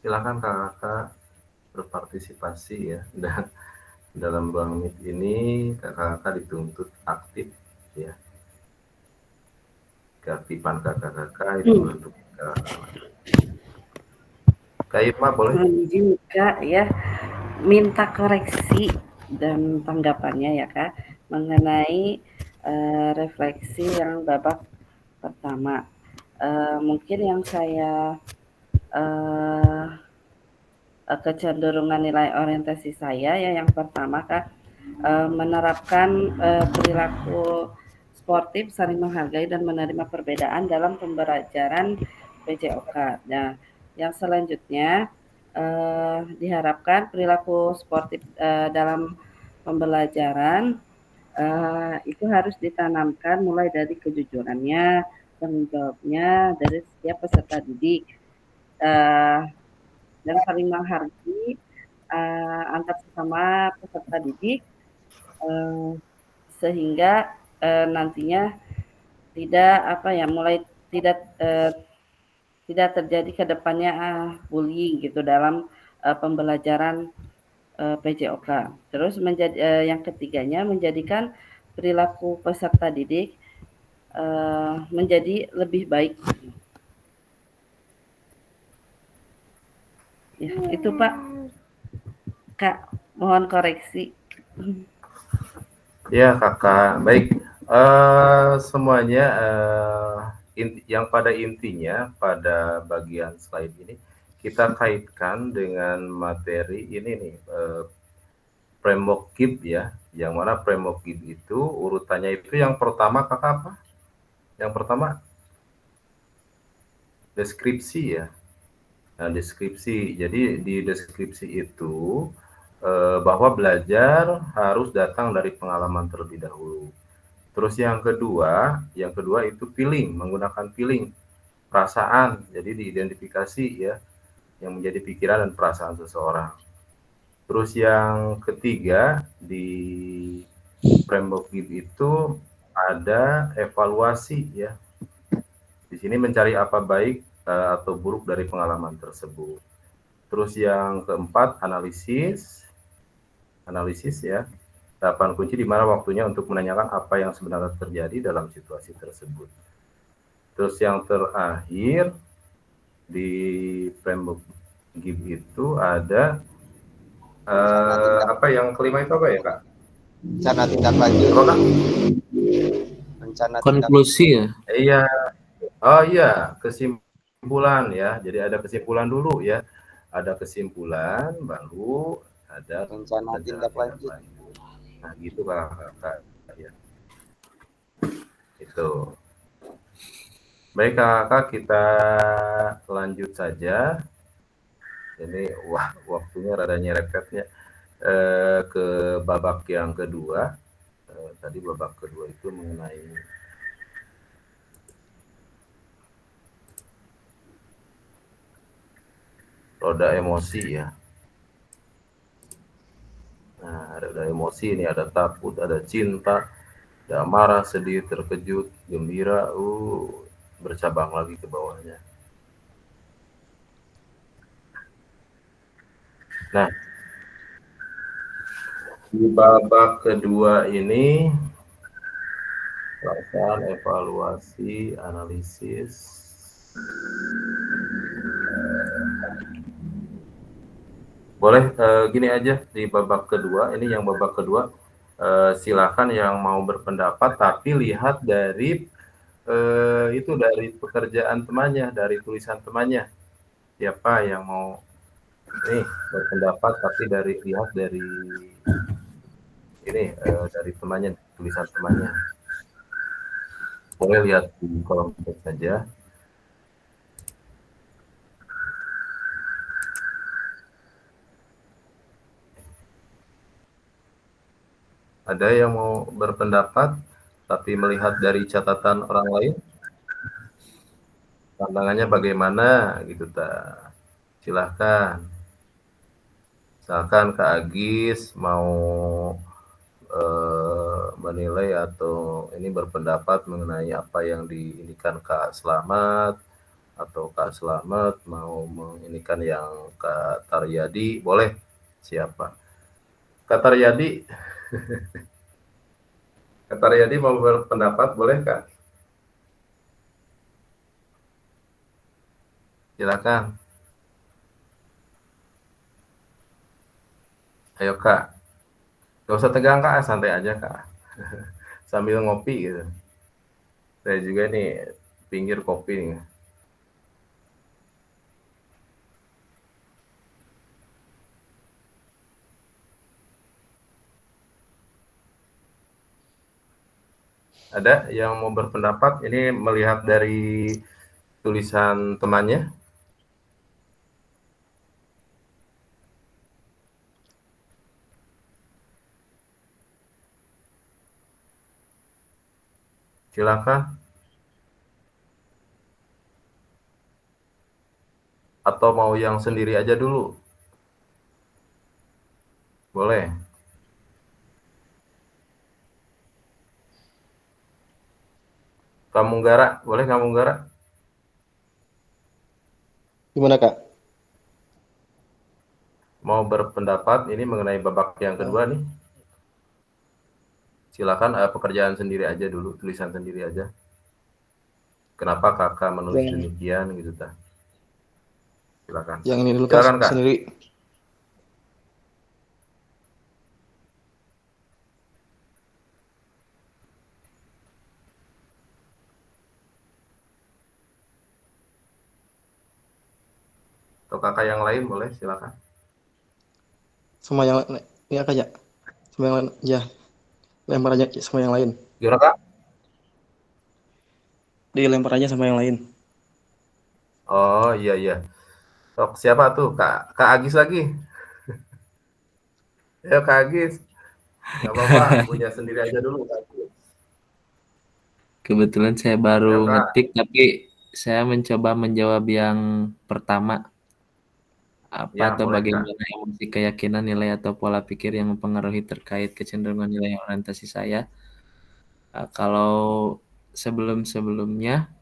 Silakan kakak berpartisipasi ya. Dan dalam ruang meet ini kakak-kakak dituntut aktif ya. Keaktifan kakak-kakak itu untuk Kak Irma boleh? Juga ya minta koreksi dan tanggapannya ya Kak mengenai refleksi yang babak pertama. Mungkin yang saya kecenderungan nilai orientasi saya ya yang pertama Kak menerapkan perilaku sportif, saling menghargai dan menerima perbedaan dalam pembelajaran PJOK. Nah, yang selanjutnya diharapkan perilaku sportif dalam pembelajaran itu harus ditanamkan mulai dari kejujurannya, tanggung jawabnya dari setiap peserta didik dan saling menghargai antar sesama peserta didik sehingga nantinya tidak tidak terjadi ke depannya bullying gitu dalam pembelajaran PJOK. Terus yang ketiganya menjadikan perilaku peserta didik menjadi lebih baik. Ya, itu Pak. Kak, mohon koreksi. Ya kakak, baik. Semuanya yang pada intinya pada bagian slide ini kita kaitkan dengan materi ini nih, framework GIB ya, yang mana framework GIB itu urutannya itu yang pertama kakak apa? Yang pertama deskripsi ya. Nah, deskripsi. Jadi di deskripsi itu bahwa belajar harus datang dari pengalaman terlebih dahulu. Terus yang kedua itu feeling, menggunakan feeling, perasaan. Jadi diidentifikasi ya yang menjadi pikiran dan perasaan seseorang. Terus yang ketiga di framework GIB itu ada evaluasi ya. Di sini mencari apa baik atau buruk dari pengalaman tersebut. Terus yang keempat analisis ya. Tahapan kunci di mana waktunya untuk menanyakan apa yang sebenarnya terjadi dalam situasi tersebut. Terus yang terakhir di framework GIB itu ada apa yang kelima itu apa ya Kak? Rencana tindak lanjut. Apa Kak? Rencana Konklusi ya. Iya. Oh iya, kesimpulan ya. Jadi ada kesimpulan dulu ya. Ada kesimpulan baru ada rencana tindak lanjut. Nah, gitu kakak ya. Itu. Baik kakak, kita lanjut saja. Ini waktunya rada nyerepetnya ke babak yang kedua. Tadi babak kedua itu mengenai roda emosi ya. Nah, ada emosi ini, ada takut, ada cinta, ada marah, sedih, terkejut, gembira, bercabang lagi ke bawahnya. Nah, di babak kedua ini perasaan, evaluasi, analisis. Boleh gini aja di babak kedua, ini yang babak kedua silakan yang mau berpendapat tapi lihat dari itu dari pekerjaan temannya, dari tulisan temannya. Siapa yang mau berpendapat tapi lihat dari ini dari temannya, tulisan temannya. Boleh lihat di kolom chat saja. Ada yang mau berpendapat tapi melihat dari catatan orang lain? Pandangannya bagaimana gitu ta? Silahkan. Misalkan Kak Agis mau menilai atau ini berpendapat mengenai apa yang diinikan Kak Slamet, atau Kak Slamet mau menginikan yang Kak Taryadi, boleh. Siapa? Kak Taryadi. Kak Taryadi mau berpendapat, boleh Kak? Silakan. Ayo Kak. Gak usah tegang Kak, santai aja Kak. Sambil ngopi gitu. Saya juga nih pinggir kopi nih. Ada yang mau berpendapat? Ini melihat dari tulisan temannya. Silakan. Atau mau yang sendiri aja dulu? Boleh. Kamu Gara, boleh kamu Gara? Gimana Kak? Mau berpendapat ini mengenai babak yang kedua nih. Silakan pekerjaan sendiri aja dulu, tulisan sendiri aja. Kenapa kakak menulis demikian gitu ta? Silakan. Yang ini dulu Kak, Silakan Kak. sendiri. Atau kakak yang lain boleh, silakan. Sama yang ini Kak ya. Sama yang lain ya. Lempar aja sama yang lain. Gimana Kak? Dilempar aja sama yang lain. Oh iya iya. Sok siapa tuh Kak Agis lagi? Ya Kak Agis. Gak apa-apa, punya sendiri aja dulu Kak Agis. Kebetulan saya baru Ayo, Kak. ngetik, tapi saya mencoba menjawab yang pertama. Apa Ya, atau boleh, Kak. bagaimana emosi, keyakinan, nilai atau pola pikir yang mempengaruhi terkait kecenderungan nilai orientasi saya? Kalau sebelum-sebelumnya,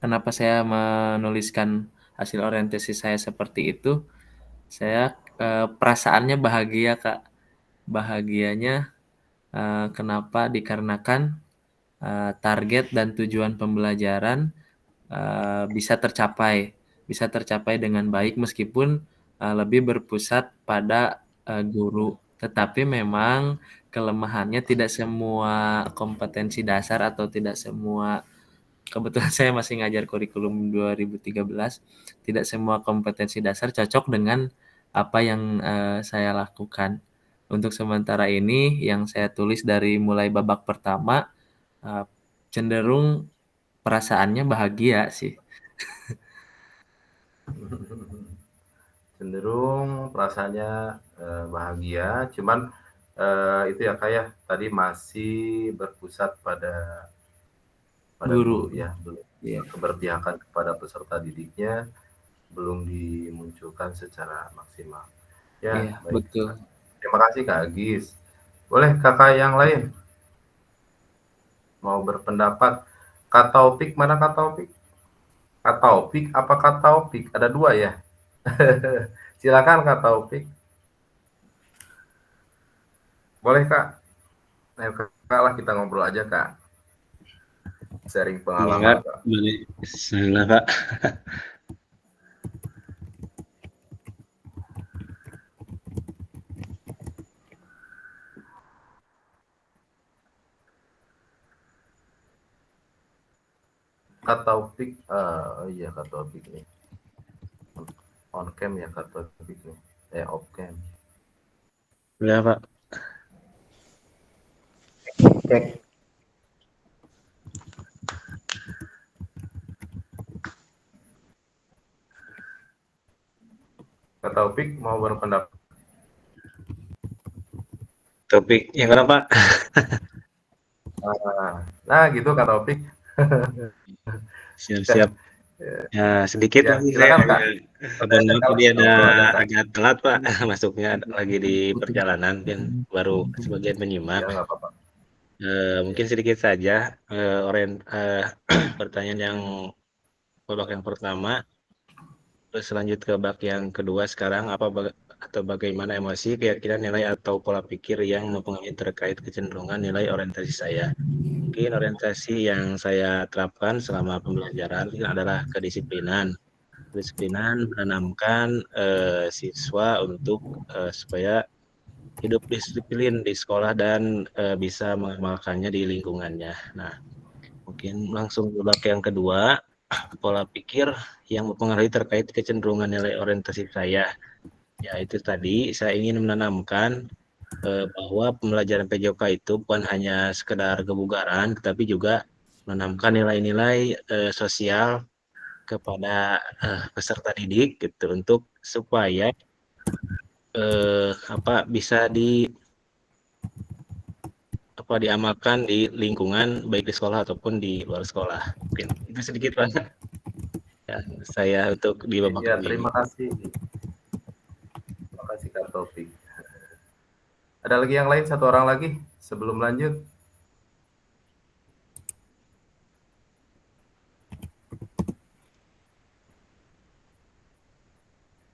kenapa saya menuliskan hasil orientasi saya seperti itu? Saya perasaannya bahagia, Kak. Bahagianya kenapa? Dikarenakan target dan tujuan pembelajaran bisa tercapai dengan baik meskipun lebih berpusat pada guru. Tetapi memang kelemahannya tidak semua kompetensi dasar atau tidak semua, kebetulan saya masih ngajar kurikulum 2013, tidak semua kompetensi dasar cocok dengan apa yang saya lakukan. Untuk sementara ini yang saya tulis dari mulai babak pertama cenderung perasaannya bahagia sih. Cenderung perasaannya bahagia, cuman itu ya Kak ya, tadi masih berpusat pada guru ya, belum keberpihakan kepada peserta didiknya belum dimunculkan secara maksimal. Ya, baik. Betul. Terima kasih Kak Agis. Boleh kakak yang lain mau berpendapat? Kak Taufik, mana Kak Taufik? Kak Taufik apa Kak Taufik? Ada dua ya? Silakan Kak Taufik. Boleh Kak? Ayo Kak lah kita ngobrol aja Kak. Sharing pengalaman Kak. Bismillah Pak. Kak Taufik, iya Kak Taufik nih. On cam ya Kak Taufik nih. Off cam. Ya Pak. Cek. Kak Taufik mau berpendapat? Topik yang mana Pak? Nah gitu Kak Taufik. Siap-siap. Ya sedikit Ya, lagi silakan, Kak. tadi ada agak telat Pak masuknya lagi di perjalanan dan baru sebagian menyimak. Ya, nggak apa-apa. Mungkin sedikit saja pertanyaan yang babak yang pertama, terus lanjut ke babak yang kedua sekarang atau bagaimana emosi, keyakinan, nilai, atau pola pikir yang mempengaruhi terkait kecenderungan nilai orientasi saya. Mungkin orientasi yang saya terapkan selama pembelajaran adalah kedisiplinan. Kedisiplinan menanamkan siswa untuk supaya hidup disiplin di sekolah dan bisa mengamalkannya di lingkungannya. Nah, mungkin langsung ke yang kedua, pola pikir yang mempengaruhi terkait kecenderungan nilai orientasi saya. Ya, itu tadi saya ingin menanamkan bahwa pembelajaran PJOK itu bukan hanya sekedar kebugaran, tetapi juga menanamkan nilai-nilai sosial kepada peserta didik gitu untuk supaya bisa diamalkan di lingkungan baik di sekolah ataupun di luar sekolah. Mungkin itu sedikit banget ya, saya untuk di babak Ya, ini. terima kasih. Terima kasih Kak Taufik. Ada lagi yang lain, satu orang lagi sebelum lanjut?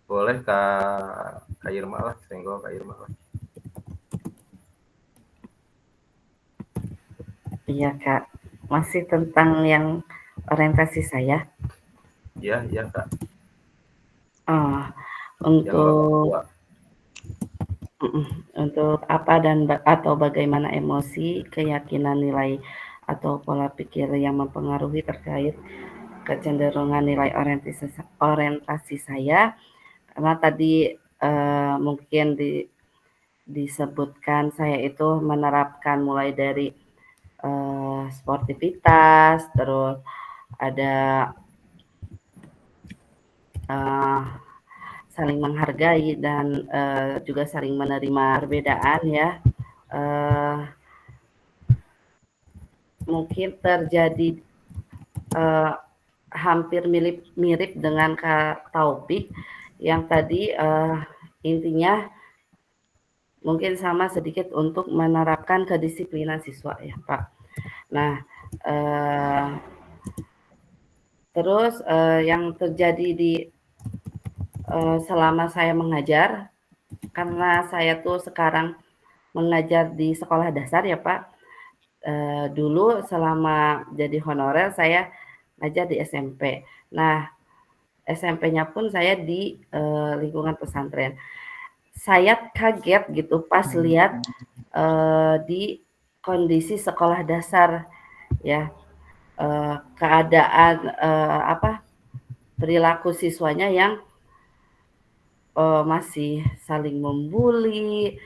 Boleh Kak Irma lah, senggol Kak Irma lah. Iya Kak, masih tentang yang orientasi saya. Iya Kak. Untuk apa dan atau bagaimana emosi, keyakinan, nilai, atau pola pikir yang mempengaruhi terkait kecenderungan nilai orientasi saya, karena tadi mungkin disebutkan saya itu menerapkan mulai dari sportivitas, terus ada saling menghargai dan juga saling menerima perbedaan ya. Mungkin terjadi hampir mirip dengan Kak Taufik yang tadi intinya mungkin sama sedikit untuk menerapkan kedisiplinan siswa ya Pak. Nah, terus yang terjadi di selama saya mengajar, karena saya tuh sekarang mengajar di sekolah dasar ya Pak. Dulu selama jadi honorer saya ngajar di SMP. Nah, SMP-nya pun saya di lingkungan pesantren. Saya kaget gitu pas lihat di kondisi sekolah dasar ya, keadaan perilaku siswanya yang masih saling membuli,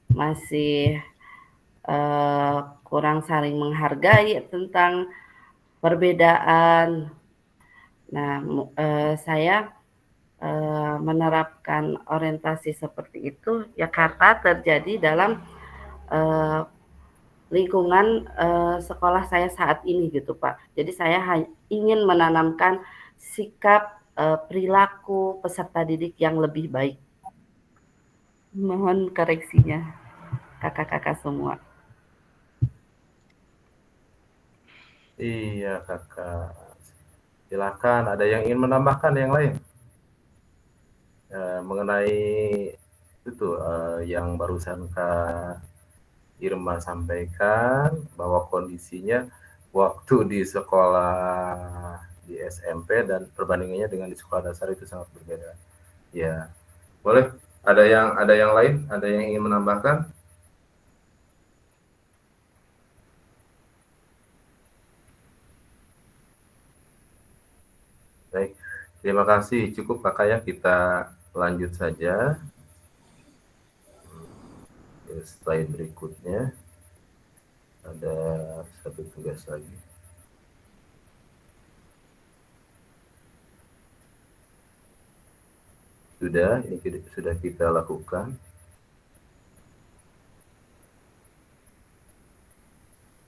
masih kurang saling menghargai tentang perbedaan. Nah, saya menerapkan orientasi seperti itu ya karena terjadi dalam lingkungan sekolah saya saat ini gitu Pak. Jadi saya ingin menanamkan sikap perilaku peserta didik yang lebih baik. Mohon koreksinya kakak-kakak semua. Iya Kakak. Silakan, ada yang ingin menambahkan yang lain mengenai itu yang barusan Kak Irma sampaikan bahwa kondisinya waktu di sekolah di SMP dan perbandingannya dengan di sekolah dasar itu sangat berbeda. Ya, boleh. Ada yang lain? Ada yang ingin menambahkan? Baik, terima kasih. Cukup Kakak ya, kita lanjut saja. Slide berikutnya. Ada satu tugas lagi. Sudah, ini sudah kita lakukan.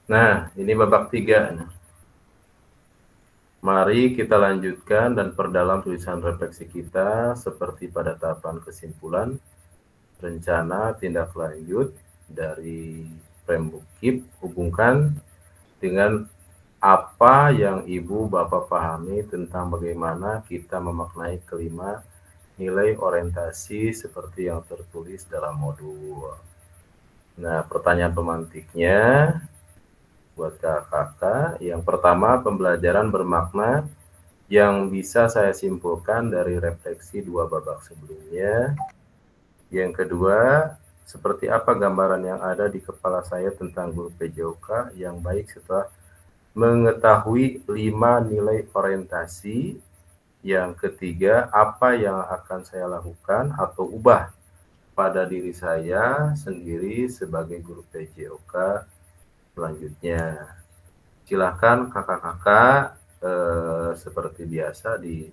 Nah, ini babak 3. Mari kita lanjutkan dan perdalam tulisan refleksi kita seperti pada tahapan kesimpulan, rencana, tindak lanjut dari framework KIP, hubungkan dengan apa yang Ibu Bapak pahami tentang bagaimana kita memaknai kelima nilai orientasi seperti yang tertulis dalam modul. Nah, pertanyaan pemantiknya buat kakak-kakak. Yang pertama, pembelajaran bermakna yang bisa saya simpulkan dari refleksi 2 babak sebelumnya. Yang kedua, seperti apa gambaran yang ada di kepala saya tentang guru PJOK yang baik setelah mengetahui 5 nilai orientasi. Yang ketiga, apa yang akan saya lakukan atau ubah pada diri saya sendiri sebagai guru PJOK selanjutnya. Silahkan kakak-kakak seperti biasa di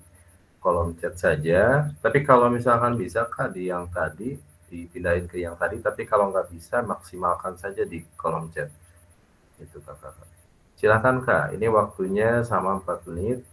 kolom chat saja. Tapi kalau misalkan bisa Kak di yang tadi, dipindahin ke yang tadi. Tapi kalau nggak bisa, maksimalkan saja di kolom chat. Itu kakak-kakak. Silahkan Kak, ini waktunya sama 4 menit.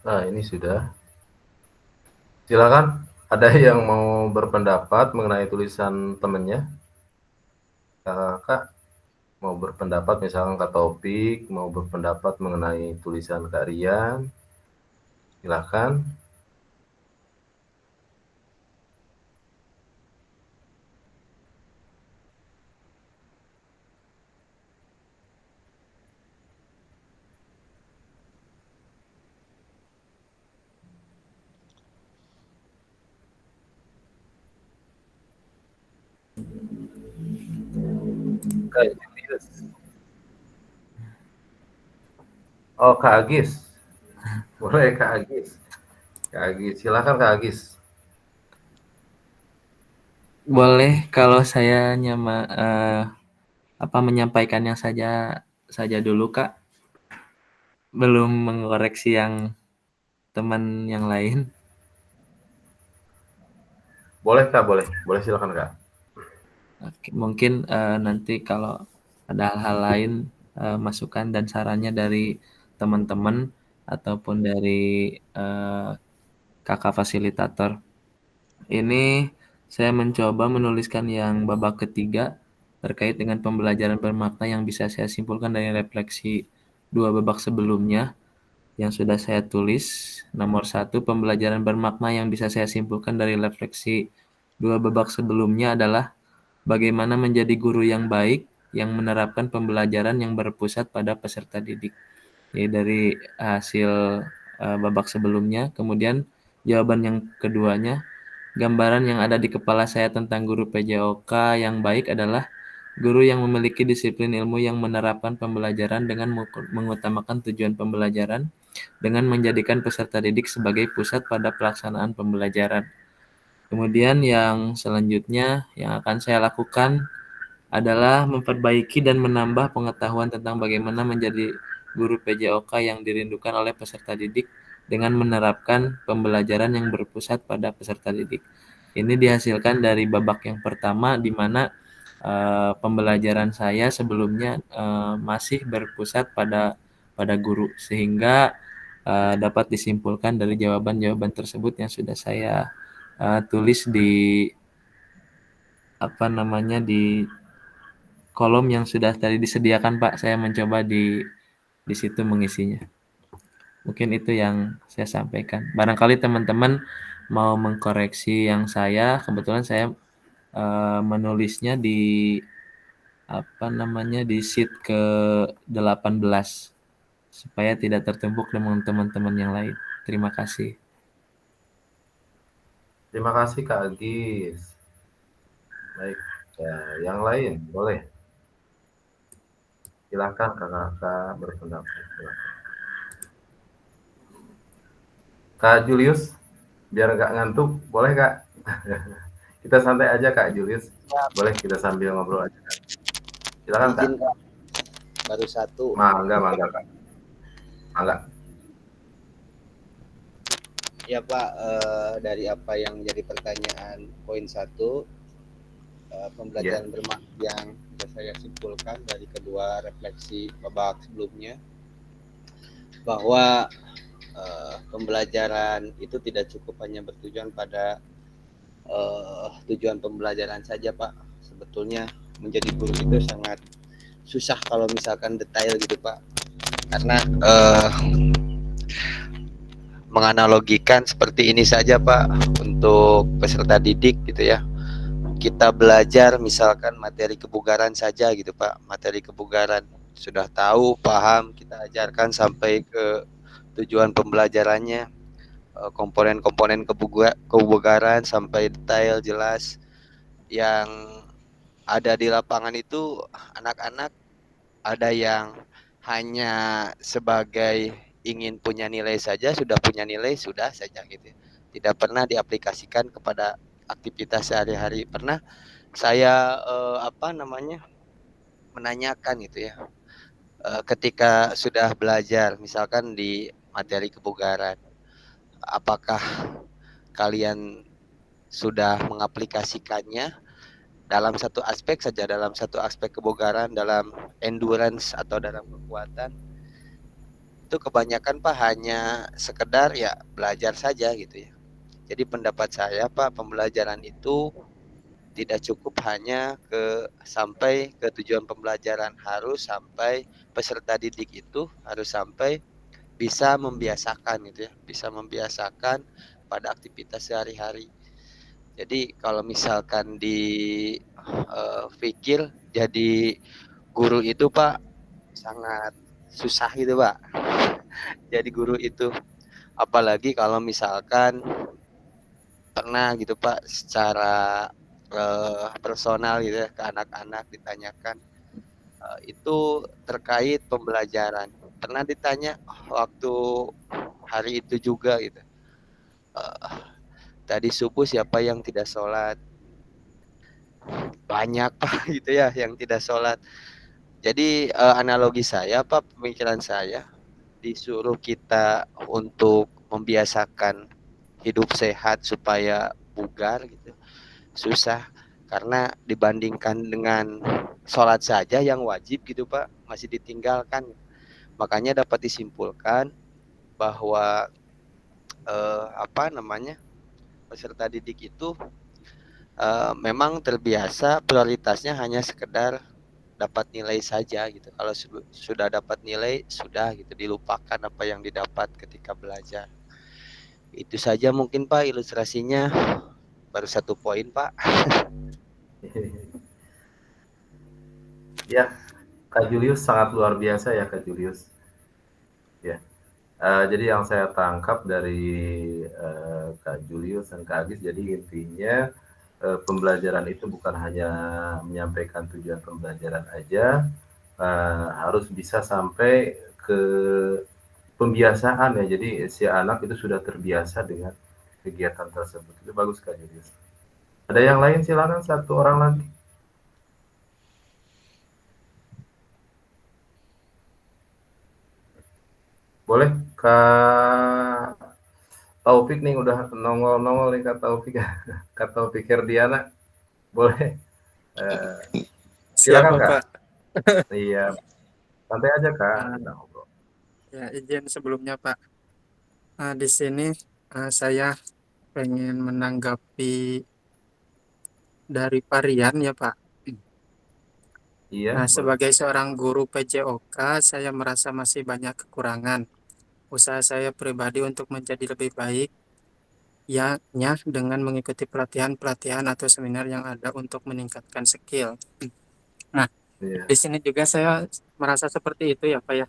Nah, ini sudah. Silakan, ada yang mau berpendapat mengenai tulisan temannya? Kakak mau berpendapat misalkan Kak Taufik, mau berpendapat mengenai tulisan Kak Rian? Silakan. Kak Julius. Oh, Kak Agis. Boleh Kak Agis. Kak Agis, silakan Kak Agis. Boleh kalau saya menyampaikannya saja dulu Kak, belum mengoreksi yang teman yang lain. Boleh Kak, boleh silakan Kak. Oke, mungkin nanti kalau ada hal-hal lain, masukan dan sarannya dari teman-teman ataupun dari kakak fasilitator. Ini saya mencoba menuliskan yang babak ketiga terkait dengan pembelajaran bermakna yang bisa saya simpulkan dari refleksi 2 babak sebelumnya yang sudah saya tulis. Nomor 1, pembelajaran bermakna yang bisa saya simpulkan dari refleksi 2 babak sebelumnya adalah bagaimana menjadi guru yang baik yang menerapkan pembelajaran yang berpusat pada peserta didik. Jadi dari hasil babak sebelumnya, kemudian jawaban yang keduanya, gambaran yang ada di kepala saya tentang guru PJOK yang baik adalah guru yang memiliki disiplin ilmu yang menerapkan pembelajaran dengan mengutamakan tujuan pembelajaran dengan menjadikan peserta didik sebagai pusat pada pelaksanaan pembelajaran. Kemudian yang selanjutnya yang akan saya lakukan adalah memperbaiki dan menambah pengetahuan tentang bagaimana menjadi guru PJOK yang dirindukan oleh peserta didik dengan menerapkan pembelajaran yang berpusat pada peserta didik. Ini dihasilkan dari babak yang pertama di mana pembelajaran saya sebelumnya masih berpusat pada guru sehingga dapat disimpulkan dari jawaban-jawaban tersebut yang sudah saya tulis di di kolom yang sudah tadi disediakan Pak. Saya mencoba di situ mengisinya. Mungkin itu yang saya sampaikan. Barangkali teman-teman mau mengkoreksi yang kebetulan saya menulisnya di di sheet ke-18 supaya tidak tertumpuk dengan teman-teman yang lain. Terima kasih. Terima kasih Kak Agis. Baik, ya, yang lain boleh. Silakan kakak berpendapat. Silakan. Kak Julius, biar nggak ngantuk, boleh Kak? Kita santai aja Kak Julius. Boleh kita sambil ngobrol aja Kak. Silakan Kak. Izin Kak. Baru satu. Mangga Kak. Mangga. Ya Pak, dari apa yang menjadi pertanyaan poin 1, pembelajaran bermakna yang saya simpulkan dari kedua refleksi babak sebelumnya, bahwa pembelajaran itu tidak cukup hanya bertujuan pada tujuan pembelajaran saja Pak. Sebetulnya menjadi guru itu sangat susah kalau misalkan detail gitu Pak, karena menganalogikan seperti ini saja Pak untuk peserta didik gitu ya. Kita belajar misalkan materi kebugaran saja gitu Pak, materi kebugaran sudah tahu, paham, kita ajarkan sampai ke tujuan pembelajarannya, komponen-komponen kebugaran sampai detail jelas. Yang ada di lapangan itu anak-anak ada yang hanya sebagai ingin punya nilai saja, sudah punya nilai sudah saja gitu, tidak pernah diaplikasikan kepada aktivitas sehari-hari. Pernah saya menanyakan gitu ya, ketika sudah belajar misalkan di materi kebugaran, apakah kalian sudah mengaplikasikannya dalam satu aspek saja, dalam satu aspek kebugaran, dalam endurance atau dalam kekuatan, itu kebanyakan Pak hanya sekedar ya belajar saja gitu ya. Jadi pendapat saya Pak, pembelajaran itu tidak cukup hanya sampai ke tujuan pembelajaran, harus sampai peserta didik itu harus sampai bisa membiasakan gitu ya, bisa membiasakan pada aktivitas sehari-hari. Jadi kalau misalkan pikir jadi guru itu Pak sangat susah gitu Pak. Jadi guru itu apalagi kalau misalkan pernah gitu Pak secara personal gitu ya ke anak-anak ditanyakan itu terkait pembelajaran. Pernah ditanya waktu hari itu juga gitu. Tadi subuh siapa yang tidak sholat? Banyak Pak gitu ya yang tidak sholat. Jadi analogi saya Pak, pemikiran saya disuruh kita untuk membiasakan hidup sehat supaya bugar gitu. Susah karena dibandingkan dengan sholat saja yang wajib gitu Pak masih ditinggalkan. Makanya dapat disimpulkan bahwa peserta didik itu memang terbiasa prioritasnya hanya sekedar dapat nilai saja gitu. Kalau sudah dapat nilai sudah gitu, dilupakan apa yang didapat ketika belajar. Itu saja mungkin Pak ilustrasinya, baru 1 poin Pak. Ya, Kak Julius sangat luar biasa ya Kak Julius. Ya, jadi yang saya tangkap dari Kak Julius dan Kak Agis, jadi intinya pembelajaran itu bukan hanya menyampaikan tujuan pembelajaran aja, harus bisa sampai ke pembiasaan ya. Jadi si anak itu sudah terbiasa dengan kegiatan tersebut. Itu bagus Kak Julius. Ada yang lain silakan, 1 orang lagi. Boleh Kak Taufik nih, udah nongol-nongol nih Kak Taufik. Kak Taufik Herdiana, boleh. Silakan Kak. Pak. Iya, santai aja Kak. Kita ngobrol. Ya, izin sebelumnya Pak. Di sini saya pengen menanggapi dari Parian ya Pak. Iya, Nah, boleh. sebagai seorang guru PJOK, saya merasa masih banyak kekurangan. Usaha saya pribadi untuk menjadi lebih baik, dengan mengikuti pelatihan-pelatihan atau seminar yang ada untuk meningkatkan skill. Nah, Iya. di sini juga saya merasa seperti itu ya Pak ya.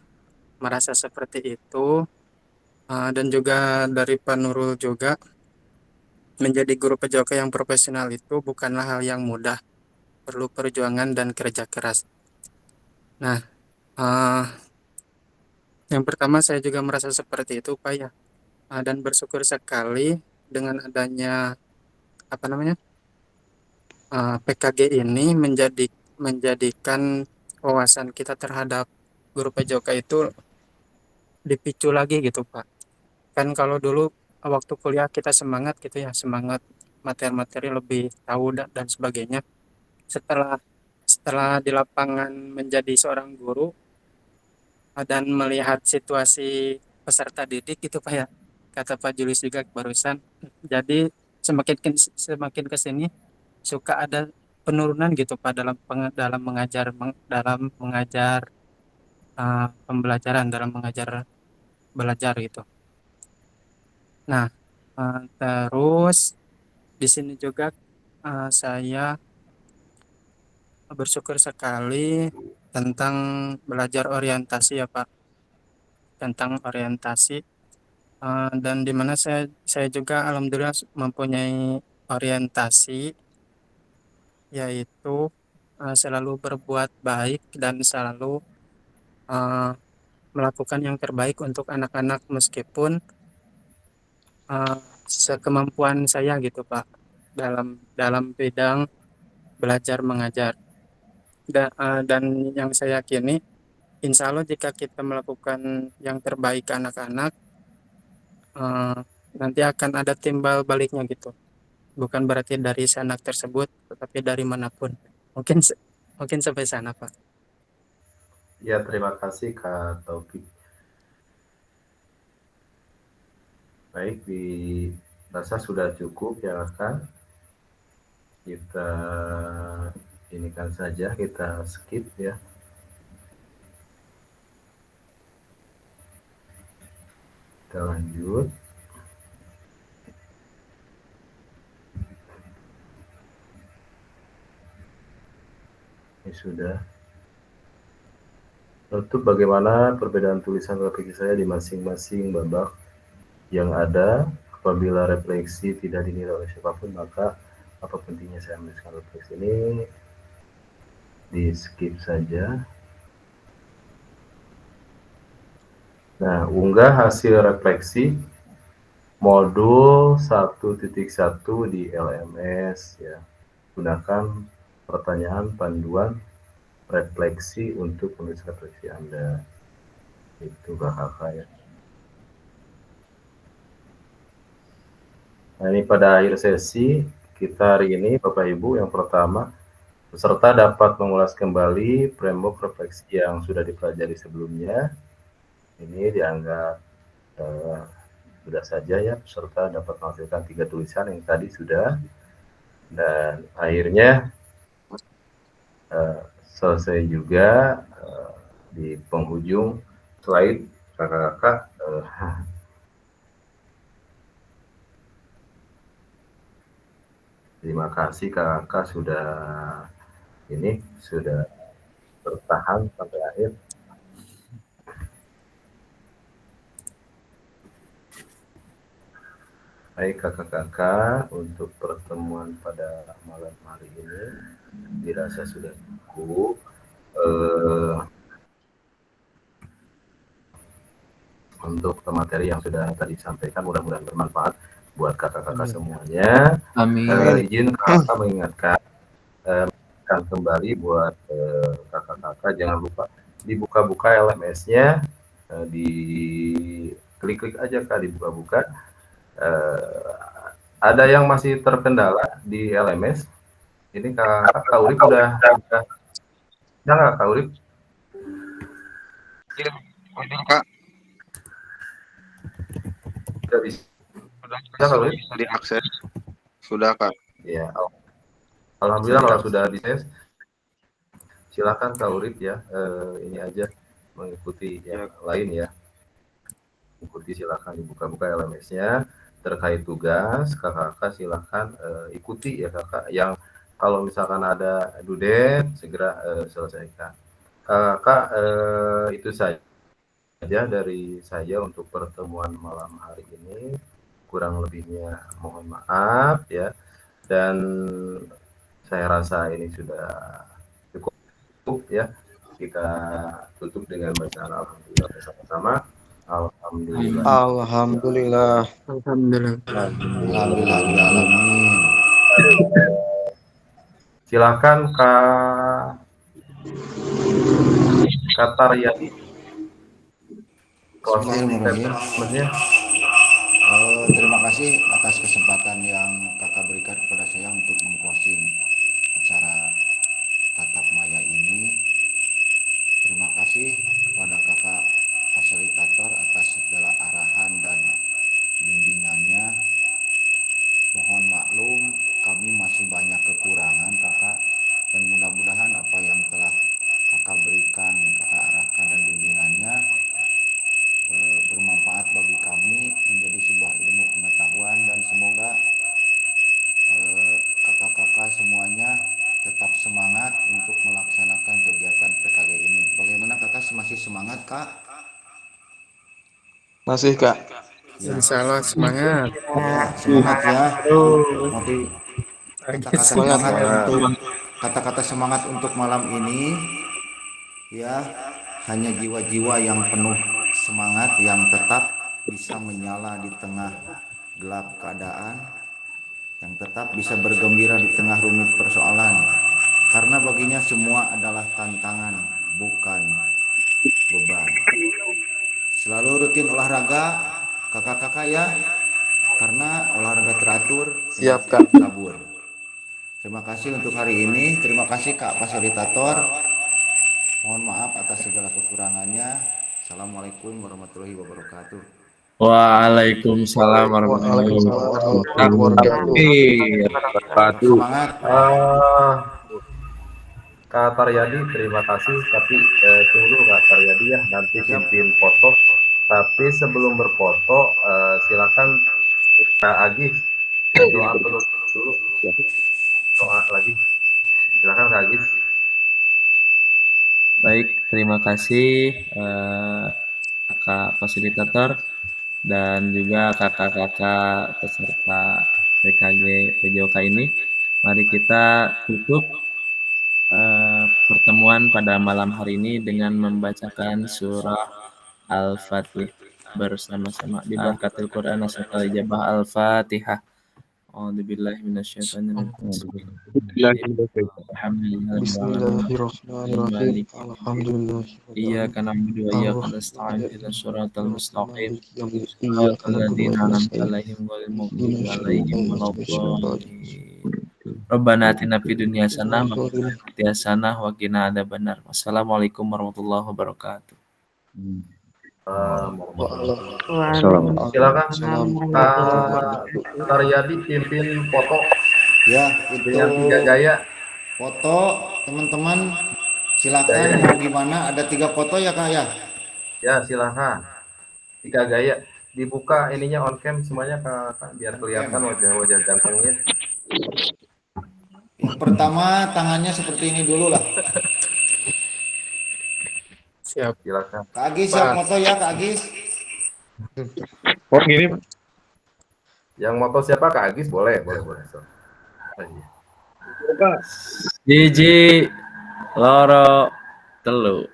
Merasa seperti itu. Dan juga dari Pak Nurul juga, menjadi guru PJOK yang profesional itu bukanlah hal yang mudah. Perlu perjuangan dan kerja keras. Nah, yang pertama saya juga merasa seperti itu Pak ya. Dan bersyukur sekali dengan adanya PKG ini menjadikan wawasan kita terhadap guru PJOK itu dipicu lagi gitu Pak. Kan kalau dulu waktu kuliah kita semangat gitu ya, semangat materi-materi lebih tahu dan sebagainya. Setelah di lapangan menjadi seorang guru dan melihat situasi peserta didik gitu Pak ya, kata Pak Julius juga barusan. Jadi semakin ke sini suka ada penurunan gitu Pak dalam mengajar pembelajaran, dalam mengajar belajar gitu. Nah, terus di sini juga saya bersyukur sekali tentang belajar orientasi ya Pak, tentang orientasi, dan di mana saya juga alhamdulillah mempunyai orientasi, yaitu selalu berbuat baik dan selalu melakukan yang terbaik untuk anak-anak meskipun sekemampuan saya gitu Pak dalam bidang belajar mengajar. Dan yang saya yakini, insya Allah jika kita melakukan yang terbaik ke anak-anak, nanti akan ada timbal baliknya gitu. bukan berarti dari sanak tersebut, tetapi dari manapun. Mungkin mungkin sampai sana, Pak. Ya, terima kasih Kak Taufik. Baik, rasa sudah cukup ya kan? Kita inikan saja, kita skip ya. Kita lanjut. Ini sudah. Untuk bagaimana perbedaan tulisan refleksi saya di masing-masing babak yang ada, apabila refleksi tidak dinilai oleh siapapun, maka apa pentingnya saya menuliskan refleksi ini? Di skip saja. Nah, unggah hasil refleksi modul 1.1 di LMS ya. Gunakan pertanyaan panduan refleksi untuk menulis refleksi Anda. Itu kakak ya. Nah, ini pada akhir sesi kita hari ini Bapak Ibu, yang pertama, peserta dapat mengulas kembali framework refleksi yang sudah dipelajari sebelumnya. Ini dianggap sudah saja ya, peserta dapat menghasilkan 3 tulisan yang tadi sudah. Dan akhirnya selesai juga di penghujung slide kakak-kakak terima kasih kakak sudah bertahan sampai akhir. Baik kakak-kakak, untuk pertemuan pada malam hari ini dirasa sudah cukup. Untuk materi yang sudah tadi disampaikan mudah-mudahan bermanfaat buat kakak-kakak semuanya. Amin. Izin kakak mengingatkan kembali buat kakak-kakak, jangan lupa dibuka-buka LMS-nya, klik-klik aja Kak, dibuka-buka. Ada yang masih terkendala di LMS? Ini Kak Urip udah nggak Kak Urip? Iya, Kak. Sudah bisa. Sudah diakses. Sudah, Kak. Ya, alhamdulillah kalau sudah diakses. Silakan Kak Urip ya, ini aja mengikuti yang lain ya. Ikuti, silakan dibuka-buka LMS-nya. Terkait tugas, kakak-kakak silakan ikuti ya kakak. Yang kalau misalkan ada dudet segera selesaikan. Kakak itu saja dari saya untuk pertemuan malam hari ini. Kurang lebihnya mohon maaf ya. Dan saya rasa ini sudah cukup ya. Kita tutup dengan bacaan alhamdulillah bersama-sama. Alhamdulillah. Alhamdulillah. Alhamdulillah. Silakan Kak Taryadi. Terima kasih atas kesempatan yang kakak berikan kepada saya untuk meng-closing acara tatap maya ini. Terima kasih kepada kakak fasilitator atas segala arahan dan bimbingannya. Mohon maklum kami masih banyak kekurangan kakak, dan mudah-mudahan apa yang telah kakak berikan, kakak arahkan dan bimbingannya bermanfaat bagi kami, menjadi sebuah ilmu pengetahuan, dan semoga kakak-kakak semuanya tetap semangat untuk melaksanakan kegiatan PKG ini. Bagaimana kakak, masih semangat Kak? Masih Kak. Ya. Insya Allah semangat. Ya, semangat ya. Nanti kata-kata semangat untuk kata-kata semangat untuk malam ini ya, hanya jiwa-jiwa yang penuh semangat yang tetap bisa menyala di tengah gelap keadaan, yang tetap bisa bergembira di tengah rumit persoalan, karena baginya semua adalah tantangan, bukan beban. Selalu rutin olahraga kakak-kakak ya. karena olahraga teratur Siap, tidak Kak. kabur. Terima kasih untuk hari ini. Terima kasih Kak Fasilitator. Mohon maaf atas segala kekurangannya. Assalamualaikum warahmatullahi wabarakatuh. Waalaikumsalam warahmatullahi Waalaikumsalam warahmatullahi wabarakatuh. wabarakatuh. Semangat. Kak Taryadi, terima kasih. Tapi tunggu Kak Taryadi ya, nanti pimpin foto. Tapi sebelum berfoto, silakan Kak Agis doa dulu. Doa lagi. Silakan Kak Agis. Baik, terima kasih kakak fasilitator dan juga kakak-kakak peserta PKG PJOK ini. Mari kita tutup pertemuan pada malam hari ini dengan membacakan surah Al-Fatih bersama-sama di barakatil Quran asal ijabah Al-Fatihah. A'udzubillahi minasyaitonirrajim. Bismillahirrahmanirrahim. Alhamdulillah. Iyyaka na'budu wa iyyaka nasta'in ihdinas siratal mustaqim. Shiratal ladzina an'amta 'alaihim ghairil maghdubi 'alaihim waladdallin. Rabbana atina fid dunya hasanah wa fil akhirati hasanah wa qina adzabannar. Wassalamualaikum warahmatullahi wabarakatuh. Silakan Kak Taryadi pimpin foto Ya, dengan 3 untuk gaya. foto teman-teman silakan mau gimana, ada 3 foto ya Kak ya. Ya, silakan. 3 gaya. Dibuka ininya on cam semuanya Kak, biar kelihatan wajah-wajah gantengnya. Yang pertama tangannya seperti ini dulu lah. Siap. Silakan. Kak Agis siap foto ya Kak Agis. Oh gini. Yang moto siapa Kak Agis? Boleh. So. Hiji loro telu.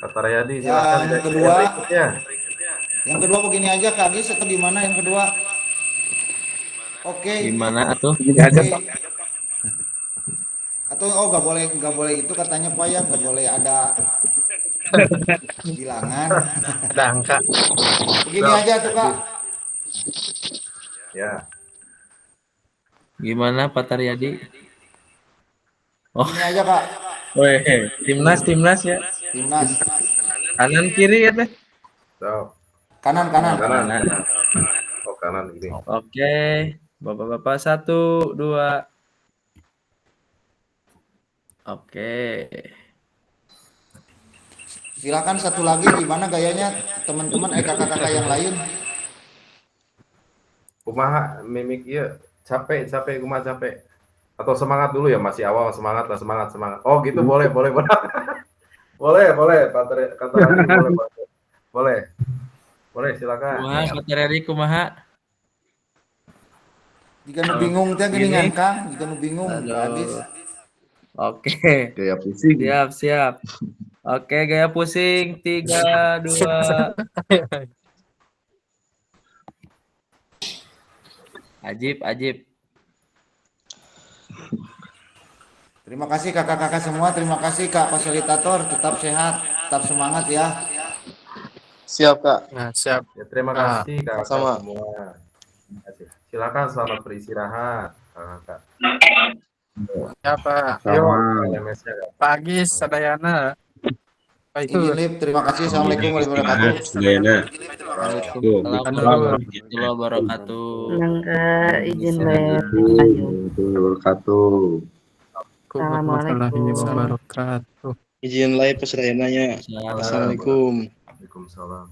Kak Taryadi Ya, silakan. yang kedua. Berikutnya. Yang kedua begini aja Kak Agis atau gimana yang kedua? Oke. Gimana atuh? Begini aja Pak. Atau nggak boleh itu katanya Pak ya, nggak boleh ada bilangan. Ada angka. Begini aja tuh Kak. Ya. Gimana Pak Taryadi? Oh, Begini aja Kak. weh, timnas ya. Timnas. Kanan kiri ya teh. So. Kanan. Kanan. Oh, kanan ini. Oke, Bapak-bapak 1, 2. Oke. Silakan satu lagi gimana gayanya teman-teman kakak-kakak yang lain. Kumaha mimik iya capek kumaha capek. Atau semangat dulu ya, masih awal, semangat. Oh gitu, boleh. boleh Pak Taryadi, boleh silakan. Kumaha Pak Taryadi kumaha? Jika nu bingung teh geuningan Kang, jika nu bingung habis. Oke. Gaya pusing. Siap. Oke, gaya pusing 3, 2. Ajib. Terima kasih kakak-kakak semua, terima kasih Kak Fasilitator, tetap sehat, tetap semangat ya. Siap Kak. Nah, siap. Ya, terima kasih kakak sama. semua. Terima kasih. Silakan selamat beristirahat kakak. Siapa? LMS-nya, Kak. Pak Agis Sadayana. Baik. Izin terima kasih. Assalamualaikum warahmatullahi wabarakatuh. Waalaikumsalam warahmatullahi wabarakatuh. Nangka izin Wabarakatuh. Assalamualaikum warahmatullahi wabarakatuh. Izin live peserta. Assalamualaikum. Waalaikumsalam.